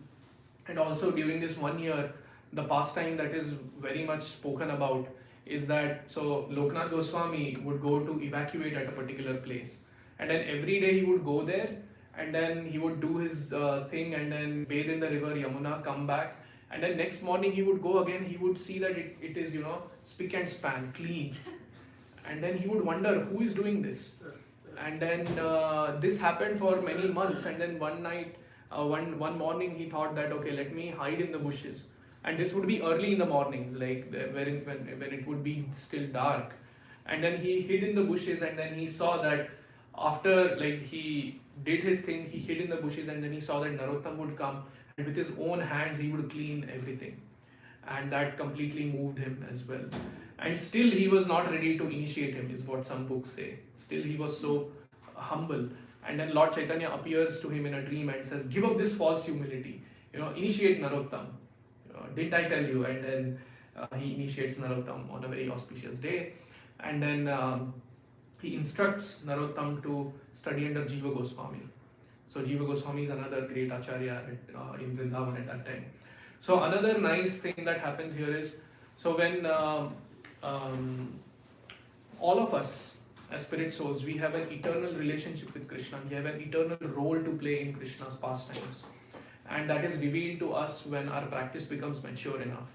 and also during this 1 year, the pastime that is very much spoken about is that so Loknath Goswami would go to evacuate at a particular place, and then every day he would go there, and then he would do his thing, and then bathe in the river Yamuna, come back, and then next morning he would go again. He would see that it is spick and span, clean, and then he would wonder who is doing this. And then this happened for many months, and then one night, one morning, he thought that okay, let me hide in the bushes, and this would be early in the mornings, like when it would be still dark, and then he hid in the bushes, and then he saw that after like he did his thing, he hid in the bushes, and then he saw that Narottam would come, and with his own hands he would clean everything, and that completely moved him as well. And still he was not ready to initiate him, is what some books say. Still he was so humble. And then Lord Chaitanya appears to him in a dream and says, give up this false humility. Initiate Narottam. Didn't I tell you? And then he initiates Narottam on a very auspicious day. And then he instructs Narottam to study under Jiva Goswami. So Jiva Goswami is another great acharya in Vrindavan at that time. So another nice thing that happens here is, so when all of us as spirit souls, we have an eternal relationship with Krishna. We have an eternal role to play in Krishna's pastimes, and that is revealed to us when our practice becomes mature enough.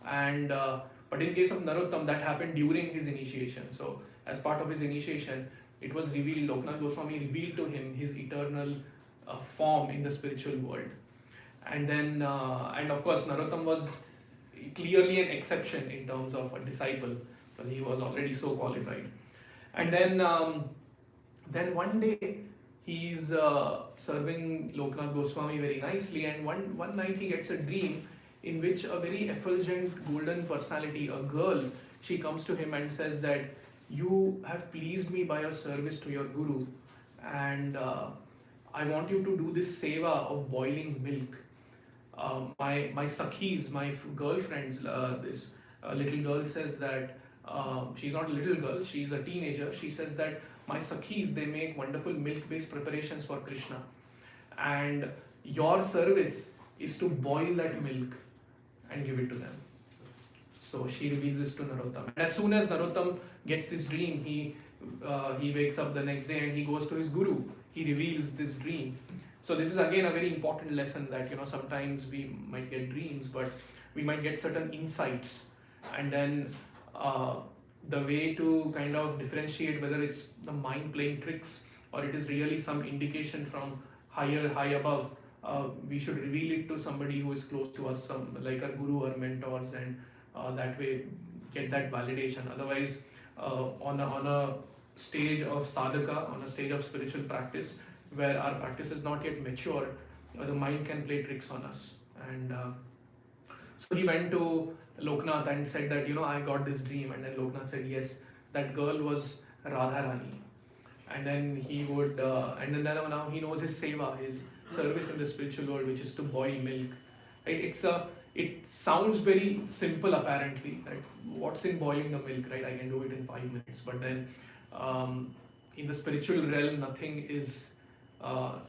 And but in case of Narottam, that happened during his initiation. So as part of his initiation, it was revealed, Loknath Goswami revealed to him his eternal form in the spiritual world. And then and of course Narottam was clearly an exception in terms of a disciple, because he was already so qualified. And then one day he's serving Loknath Goswami very nicely, and one night he gets a dream in which a very effulgent golden personality, a girl, she comes to him and says that you have pleased me by your service to your guru, and I want you to do this seva of boiling milk. My sakhis, my girlfriends, this little girl says that she's not a little girl, she's a teenager. She says that my sakhis, they make wonderful milk-based preparations for Krishna, and your service is to boil that milk and give it to them. So she reveals this to Narottam. And as soon as Narottam gets this dream, he wakes up the next day and he goes to his guru. He reveals this dream. So this is again a very important lesson that sometimes we might get dreams, but we might get certain insights, and then the way to kind of differentiate whether it's the mind playing tricks or it is really some indication from high above, we should reveal it to somebody who is close to us, some like our guru or mentors, and that way get that validation. Otherwise, on a stage of sadhaka, on a stage of spiritual practice, where our practice is not yet mature, the mind can play tricks on us. And so he went to Loknath and said that, I got this dream. And then Loknath said, yes, that girl was Radharani. And then he would, and then now he knows his seva, his service in the spiritual world, which is to boil milk. Right? It sounds very simple apparently, that what's in boiling the milk, right? I can do it in 5 minutes. But then in the spiritual realm, nothing is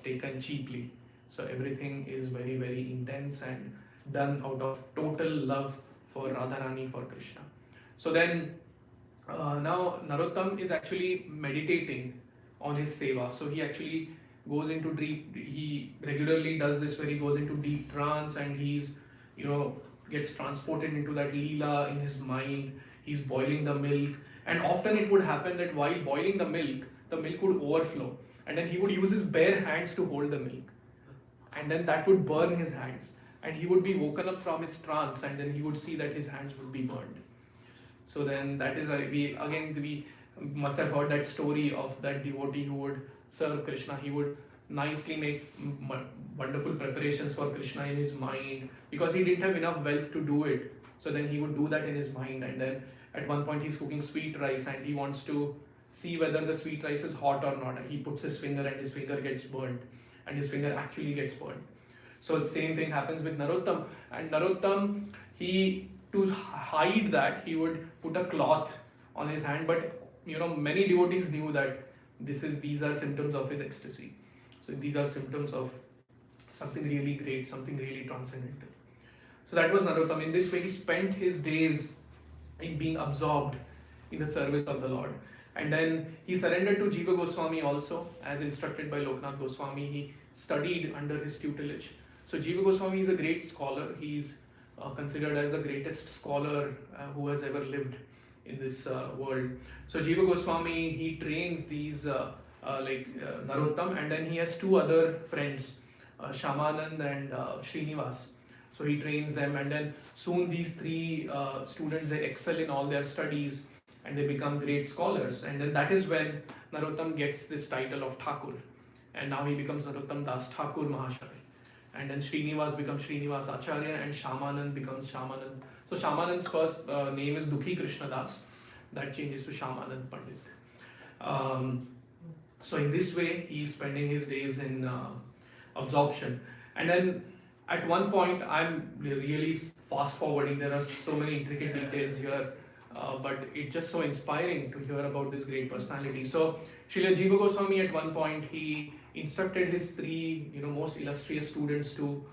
taken cheaply. So everything is very, very intense and done out of total love for Radharani, for Krishna. So then now Narottam is actually meditating on his seva. So he actually goes into he regularly does this where he goes into deep trance, and he's, gets transported into that leela in his mind. He's boiling the milk, and often it would happen that while boiling the milk would overflow, and then he would use his bare hands to hold the milk, and then that would burn his hands, and he would be woken up from his trance, and then he would see that his hands would be burned. So then that is we must have heard that story of that devotee who would serve Krishna. He would nicely make wonderful preparations for Krishna in his mind, because he didn't have enough wealth to do it. So then he would do that in his mind, and then at one point he's cooking sweet rice and he wants to see whether the sweet rice is hot or not, and he puts his finger and his finger gets burnt, and his finger actually gets burnt. So the same thing happens with Narottam, and Narottam, to hide that, he would put a cloth on his hand, but many devotees knew that these are symptoms of his ecstasy. So these are symptoms of something really great, something really transcendental. So that was Narottam. In this way, he spent his days in being absorbed in the service of the Lord. And then he surrendered to Jiva Goswami also, as instructed by Loknath Goswami. He studied under his tutelage. So Jiva Goswami is a great scholar. He's considered as the greatest scholar who has ever lived in this world. So Jiva Goswami, he trains these Narottam, and then he has two other friends, Shamanand and Srinivas. So he trains them, and then soon these three students, they excel in all their studies and they become great scholars. And then that is when Narottam gets this title of Thakur, and now he becomes Narottam Das Thakur Mahashay. And then Srinivas becomes Srinivas Acharya, and Shamanand becomes Shamanand. So Shamanand's first name is Dukhi Krishna Das. That changes to Shamanand Pandit. So in this way, he's spending his days in absorption. And then at one point, I'm really fast forwarding. There are so many intricate details here, but it's just so inspiring to hear about this great personality. So Srila Jiva Goswami, at one point, he instructed his three most illustrious students to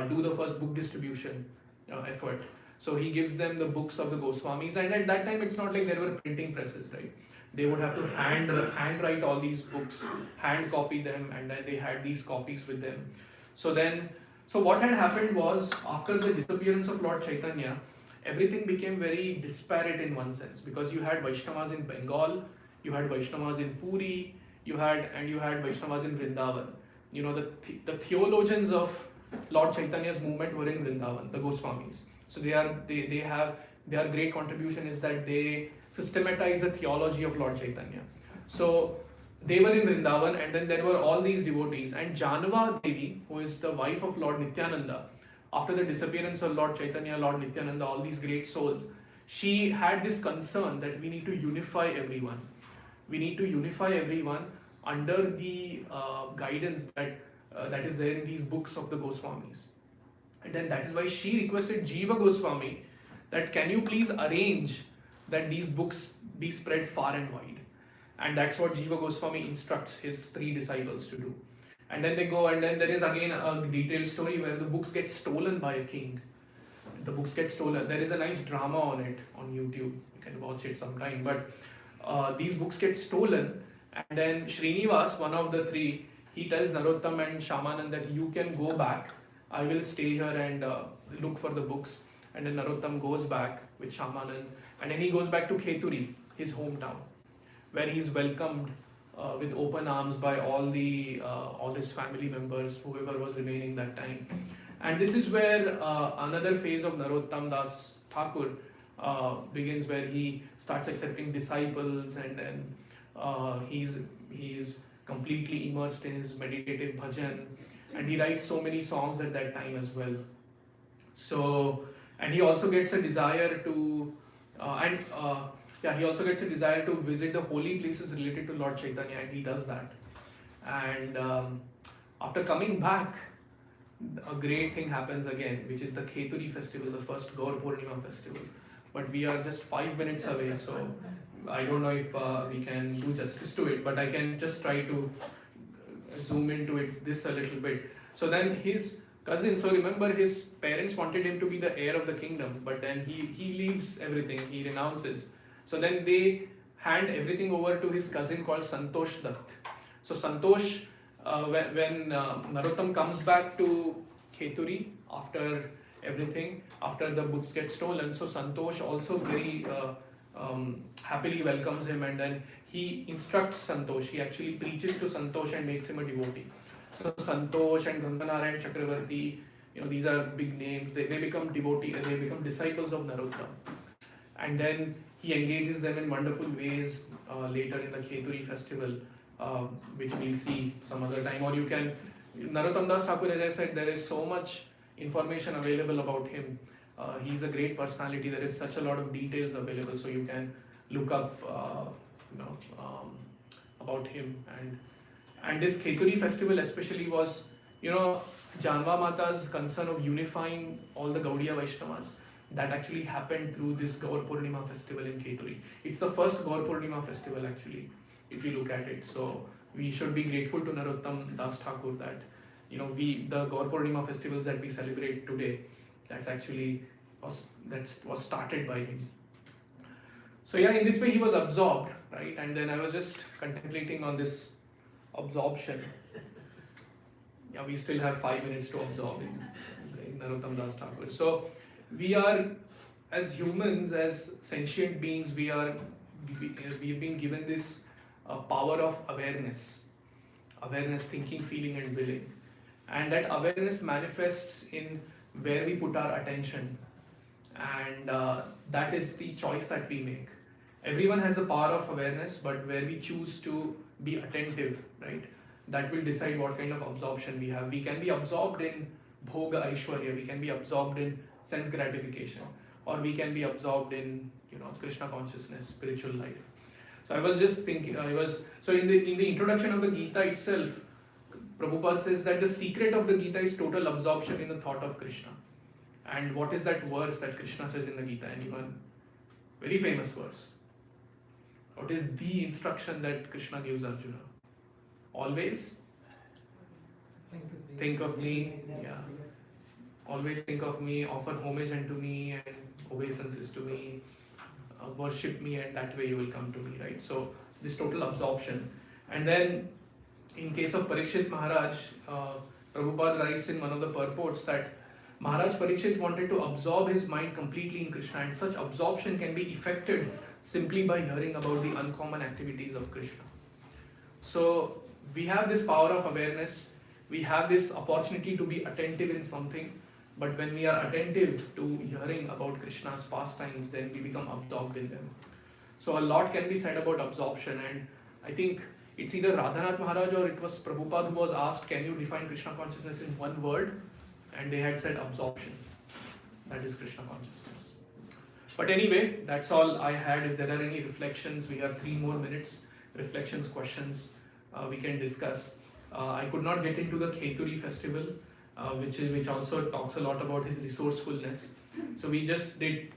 do the first book distribution effort. So he gives them the books of the Goswamis, and at that time it's not like there were printing presses, right? They would have to handwrite all these books, hand copy them, and then they had these copies with them. So what had happened was, after the disappearance of Lord Chaitanya, everything became very disparate in one sense, because you had Vaishnavas in Bengal, you had Vaishnavas in Puri, you had Vaishnavas in Vrindavan. The theologians of Lord Chaitanya's movement were in Vrindavan, the Goswamis. So their great contribution is that they systematize the theology of Lord Chaitanya. So they were in Vrindavan, and then there were all these devotees. And Janava Devi, who is the wife of Lord Nityananda, after the disappearance of Lord Chaitanya, Lord Nityananda, all these great souls, she had this concern that we need to unify everyone. We need to unify everyone under the guidance that is there in these books of the Goswamis. And then that is why she requested Jiva Goswami that, can you please arrange that these books be spread far and wide. And that's what Jiva Goswami instructs his three disciples to do. And then they go, and then there is again a detailed story where the books get stolen by a king. The books get stolen. There is a nice drama on it on YouTube. You can watch it sometime. But these books get stolen, and then Srinivas, one of the three, he tells Narottam and Shamanand that you can go back. I will stay here and look for the books. And then Narottam goes back with Shamanand, and then he goes back to Kheturi, his hometown, where he's welcomed with open arms by all his family members, whoever was remaining that time. And this is where another phase of Narottam Das Thakur begins, where he starts accepting disciples, and then he's completely immersed in his meditative bhajan, and he writes so many songs at that time as well. So, and he also gets a desire to visit the holy places related to Lord Chaitanya, and he does that. And after coming back, a great thing happens again, which is the Kheturi festival, the first Gaur Purnima festival. But we are just 5 minutes away, so I don't know if we can do justice to it, but I can just try to zoom into it this a little bit. So then his cousin, so remember, his parents wanted him to be the heir of the kingdom, but then he leaves everything, he renounces. So then they hand everything over to his cousin called Santosh Dutt. So Santosh, when Narottam comes back to Kheturi after everything, after the books get stolen, so Santosh also very happily welcomes him, and then he instructs Santosh. He actually preaches to Santosh and makes him a devotee. So Santosh and Ganganarayan Chakravarti, these are big names. They become devotees, they become disciples of Narottam. And then he engages them in wonderful ways later in the Kheturi festival, which we'll see some other time. Or you can, Narottam Das Thakur, as I said, there is so much information available about him. He's a great personality. There is such a lot of details available, so you can look up about him. And this Kheturi festival especially was, Janva Mata's concern of unifying all the Gaudiya Vaishnavas. That actually happened through this Gaur Purnima festival in Kheturi. It's the first Gaur Purnima festival actually, if you look at it. So we should be grateful to Narottam Das Thakur that, the Gaur Purnima festivals that we celebrate today, that was started by him. So yeah, in this way he was absorbed, right? And then I was just contemplating on this absorption. Yeah, we still have 5 minutes to absorb in Narottam Das Thakur. So we are, as humans, as sentient beings, we've been given this power of awareness, thinking, feeling, and willing, and that awareness manifests in where we put our attention, and that is the choice that we make. Everyone has the power of awareness, but where we choose to be attentive, right, that will decide what kind of absorption we have. We can be absorbed in bhoga aishwarya, we can be absorbed in sense gratification, or we can be absorbed in Krishna consciousness, spiritual life. So I was just thinking, so in the introduction of the Gita itself, Prabhupada says that the secret of the Gita is total absorption in the thought of Krishna. And what is that verse that Krishna says in the Gita? Anyone? Very famous verse. What is the instruction that Krishna gives Arjuna? Always think of me. Yeah. Always think of me, offer homage unto me and obeisances to me, worship me, and that way you will come to me, right? So this total absorption. And then in case of Parikshit Maharaj, Prabhupada writes in one of the purports that Maharaj Parikshit wanted to absorb his mind completely in Krishna, and such absorption can be effected simply by hearing about the uncommon activities of Krishna. So we have this power of awareness, we have this opportunity to be attentive in something, but when we are attentive to hearing about Krishna's pastimes, then we become absorbed in them. So a lot can be said about absorption, and I think it's either Radhanath Maharaj or it was Prabhupada who was asked, can you define Krishna consciousness in one word? And they had said absorption. That is Krishna consciousness. But anyway, that's all I had. If there are any reflections, we have 3 more minutes. Reflections, questions, we can discuss. I could not get into the Kheturi festival, which also talks a lot about his resourcefulness. So we just did,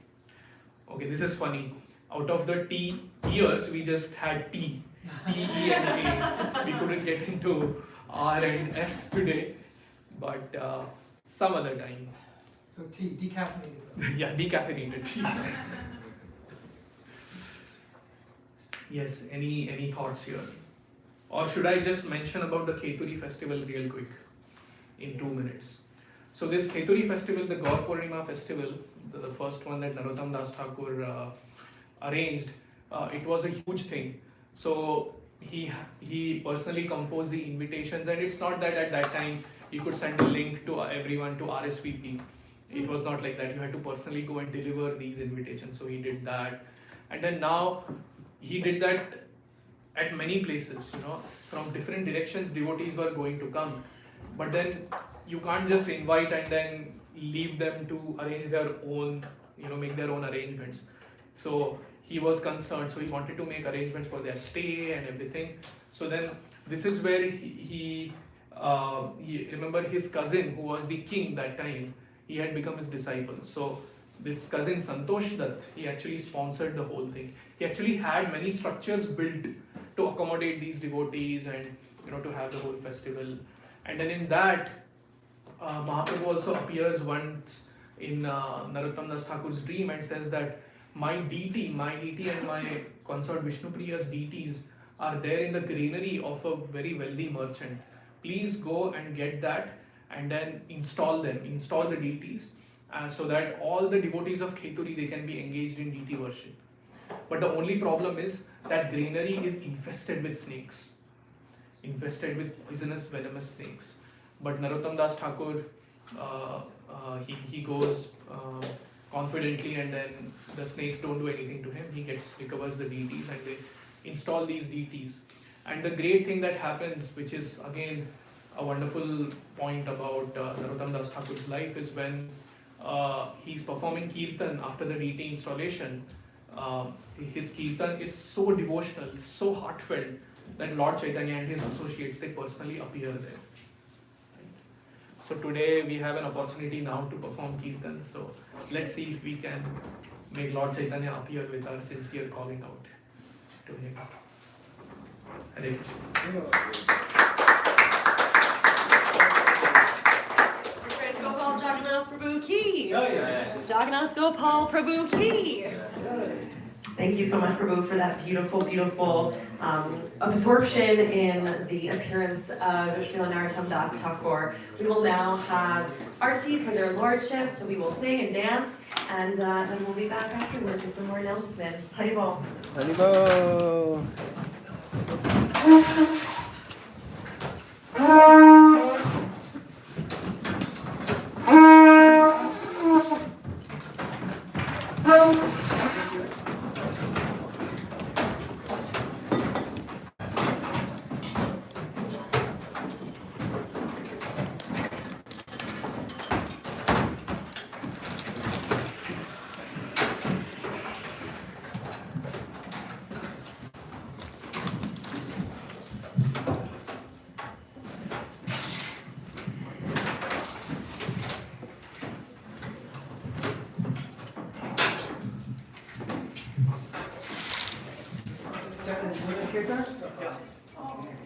okay, this is funny. Out of the T years, we just had T, E and K. We couldn't get into R and S today, but some other time. So tea, decaffeinated though. Yeah, decaffeinated tea. Yes, any thoughts here? Or should I just mention about the Kheturi festival real quick in 2 minutes? So this Kheturi festival, the Gaur Purnima festival, the first one that Narottam Das Thakur arranged, it was a huge thing. So he personally composed the invitations, and it's not that at that time you could send a link to everyone to RSVP. It was not like that. You had to personally go and deliver these invitations. So he did that, and then now he did that at many places. From different directions, devotees were going to come, but then you can't just invite and then leave them to arrange their own, make their own arrangements. So he was concerned, so he wanted to make arrangements for their stay and everything. So then this is where he remember his cousin, who was the king that time, he had become his disciple. So this cousin Santosh Dutt, he actually sponsored the whole thing. He actually had many structures built to accommodate these devotees and to have the whole festival. And then in that, Mahaprabhu also appears once in Narottam Das Thakur's dream and says that my deity and my consort Vishnu Priya's deities are there in the granary of a very wealthy merchant. Please go and get that and then install the deities so that all the devotees of Kheturi, they can be engaged in deity worship. But the only problem is that granary is infested with snakes, infested with poisonous, venomous snakes. But Narottam Das Thakur, he goes confidently, and then the snakes don't do anything to him. He recovers the deities, and they install these deities. And the great thing that happens, which is again a wonderful point about Narottam Das Thakur's life, is when he's performing kirtan after the deity installation. His kirtan is so devotional, so heartfelt, that Lord Chaitanya and his associates, they personally appear there. So today we have an opportunity now to perform kirtan. So let's see if we can make Lord Chaitanya appear with our sincere calling out to him. Hare Krishna. Praise Gopal, Jagannath Prabhu Ki. Jagannath Gopal Prabhu Ki. Thank you so much, Prabhu, for that beautiful, beautiful absorption in the appearance of Srila Narottam Das Thakur. We will now have Arti for their lordship, so we will sing and dance, and then we'll be back afterwards with some more announcements. Haribol. Haribol.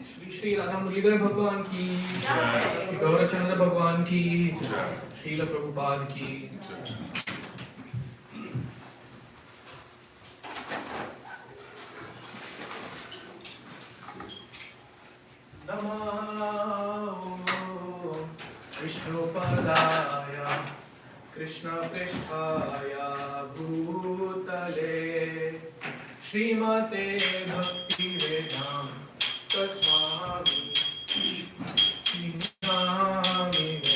Shri Shri Radha Muralidhar भगवान की, श्री गौरचंद्र भगवान की, श्रील प्रभुपाद की। विष्णुपदाय कृष्णपृष्ठाय भूतले श्रीमते भक्तिवेदान्त स्वामी नामिने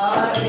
Hare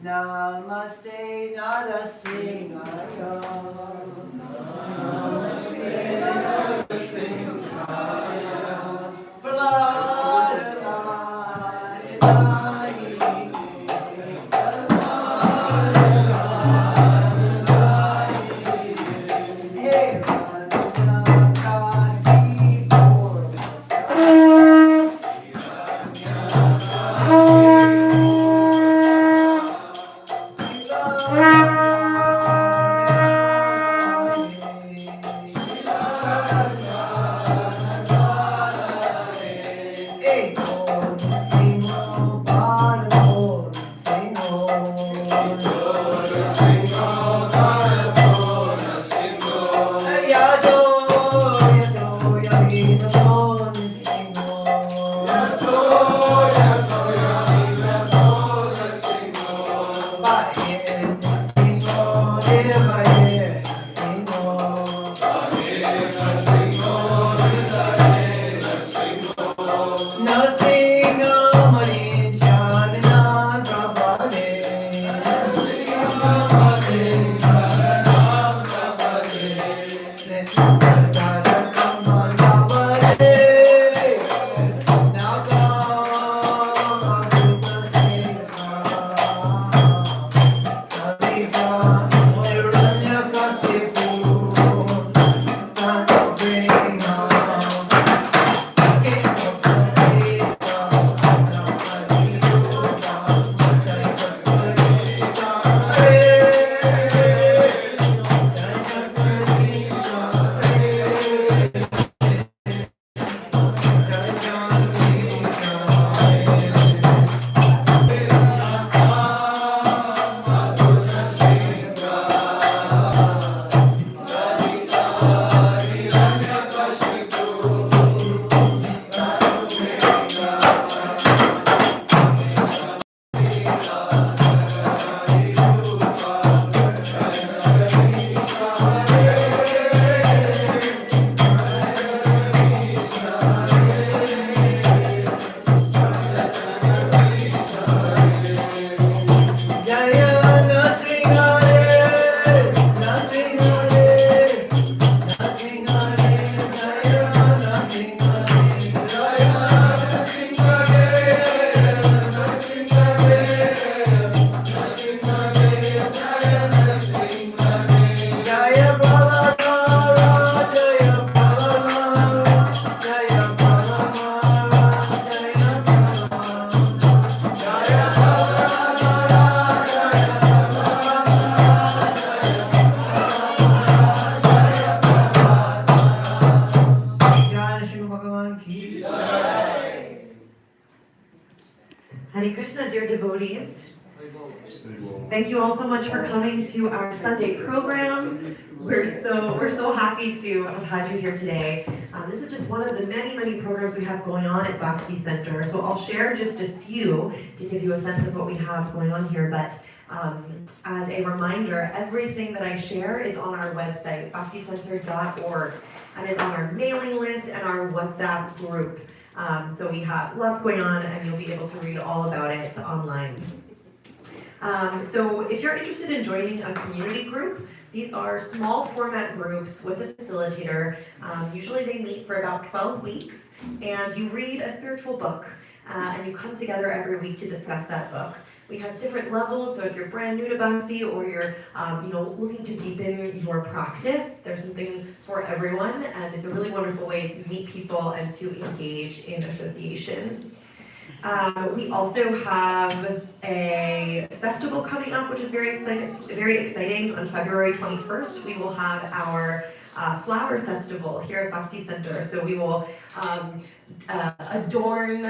Namaste, Nada Singaya. Hare Krishna, dear devotees. Thank you all so much for coming to our Sunday program. We're so happy to have had you here today. This is just one of the many programs we have going on at Bhakti Center. So I'll share just a few to give you a sense of what we have going on here. But as a reminder, everything that I share is on our website, bhakticenter.org, and is on our mailing list and our WhatsApp group. So we have lots going on, and you'll be able to read all about it online. So if you're interested in joining a community group, these are small format groups with a facilitator. Usually they meet for about 12 weeks, and you read a spiritual book, and you come together every week to discuss that book. We have different levels, so if you're brand new to Bhakti or you're looking to deepen your practice, there's something for everyone, and it's a really wonderful way to meet people and to engage in association. We also have a festival coming up, which is very exciting. On February 21st, we will have our flower festival here at Bhakti Center. So we will adorn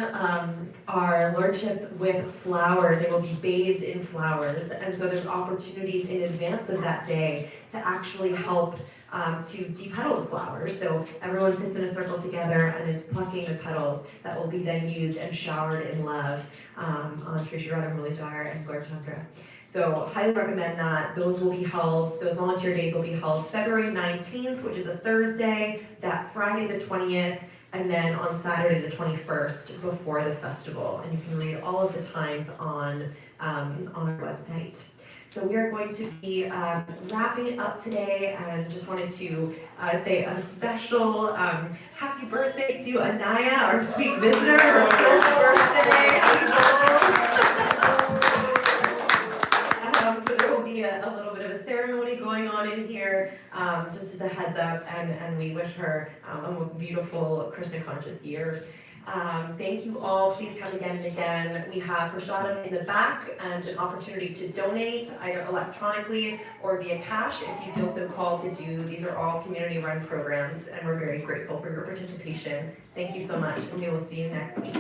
our lordships with flowers. They will be bathed in flowers. And so there's opportunities in advance of that day to actually help to depetal the flowers. So everyone sits in a circle together and is plucking the petals that will be then used and showered in love on Shri Radha Mulijar and Gaurchandra. So highly recommend that. Those volunteer days will be held February 19th, which is a Thursday, that Friday the 20th, and then on Saturday the 21st before the festival. And you can read all of the times on our website. So we are going to be wrapping it up today, and just wanted to say a special happy birthday to Anaya, our sweet visitor, her first birthday. So there will be a little bit of a ceremony going on in here, just as a heads up, and we wish her a most beautiful Krishna conscious year. Thank you all. Please come again and again. We have prasadam in the back and an opportunity to donate either electronically or via cash if you feel so called to do. These are all community-run programs, and we're very grateful for your participation. Thank you so much, and we will see you next week.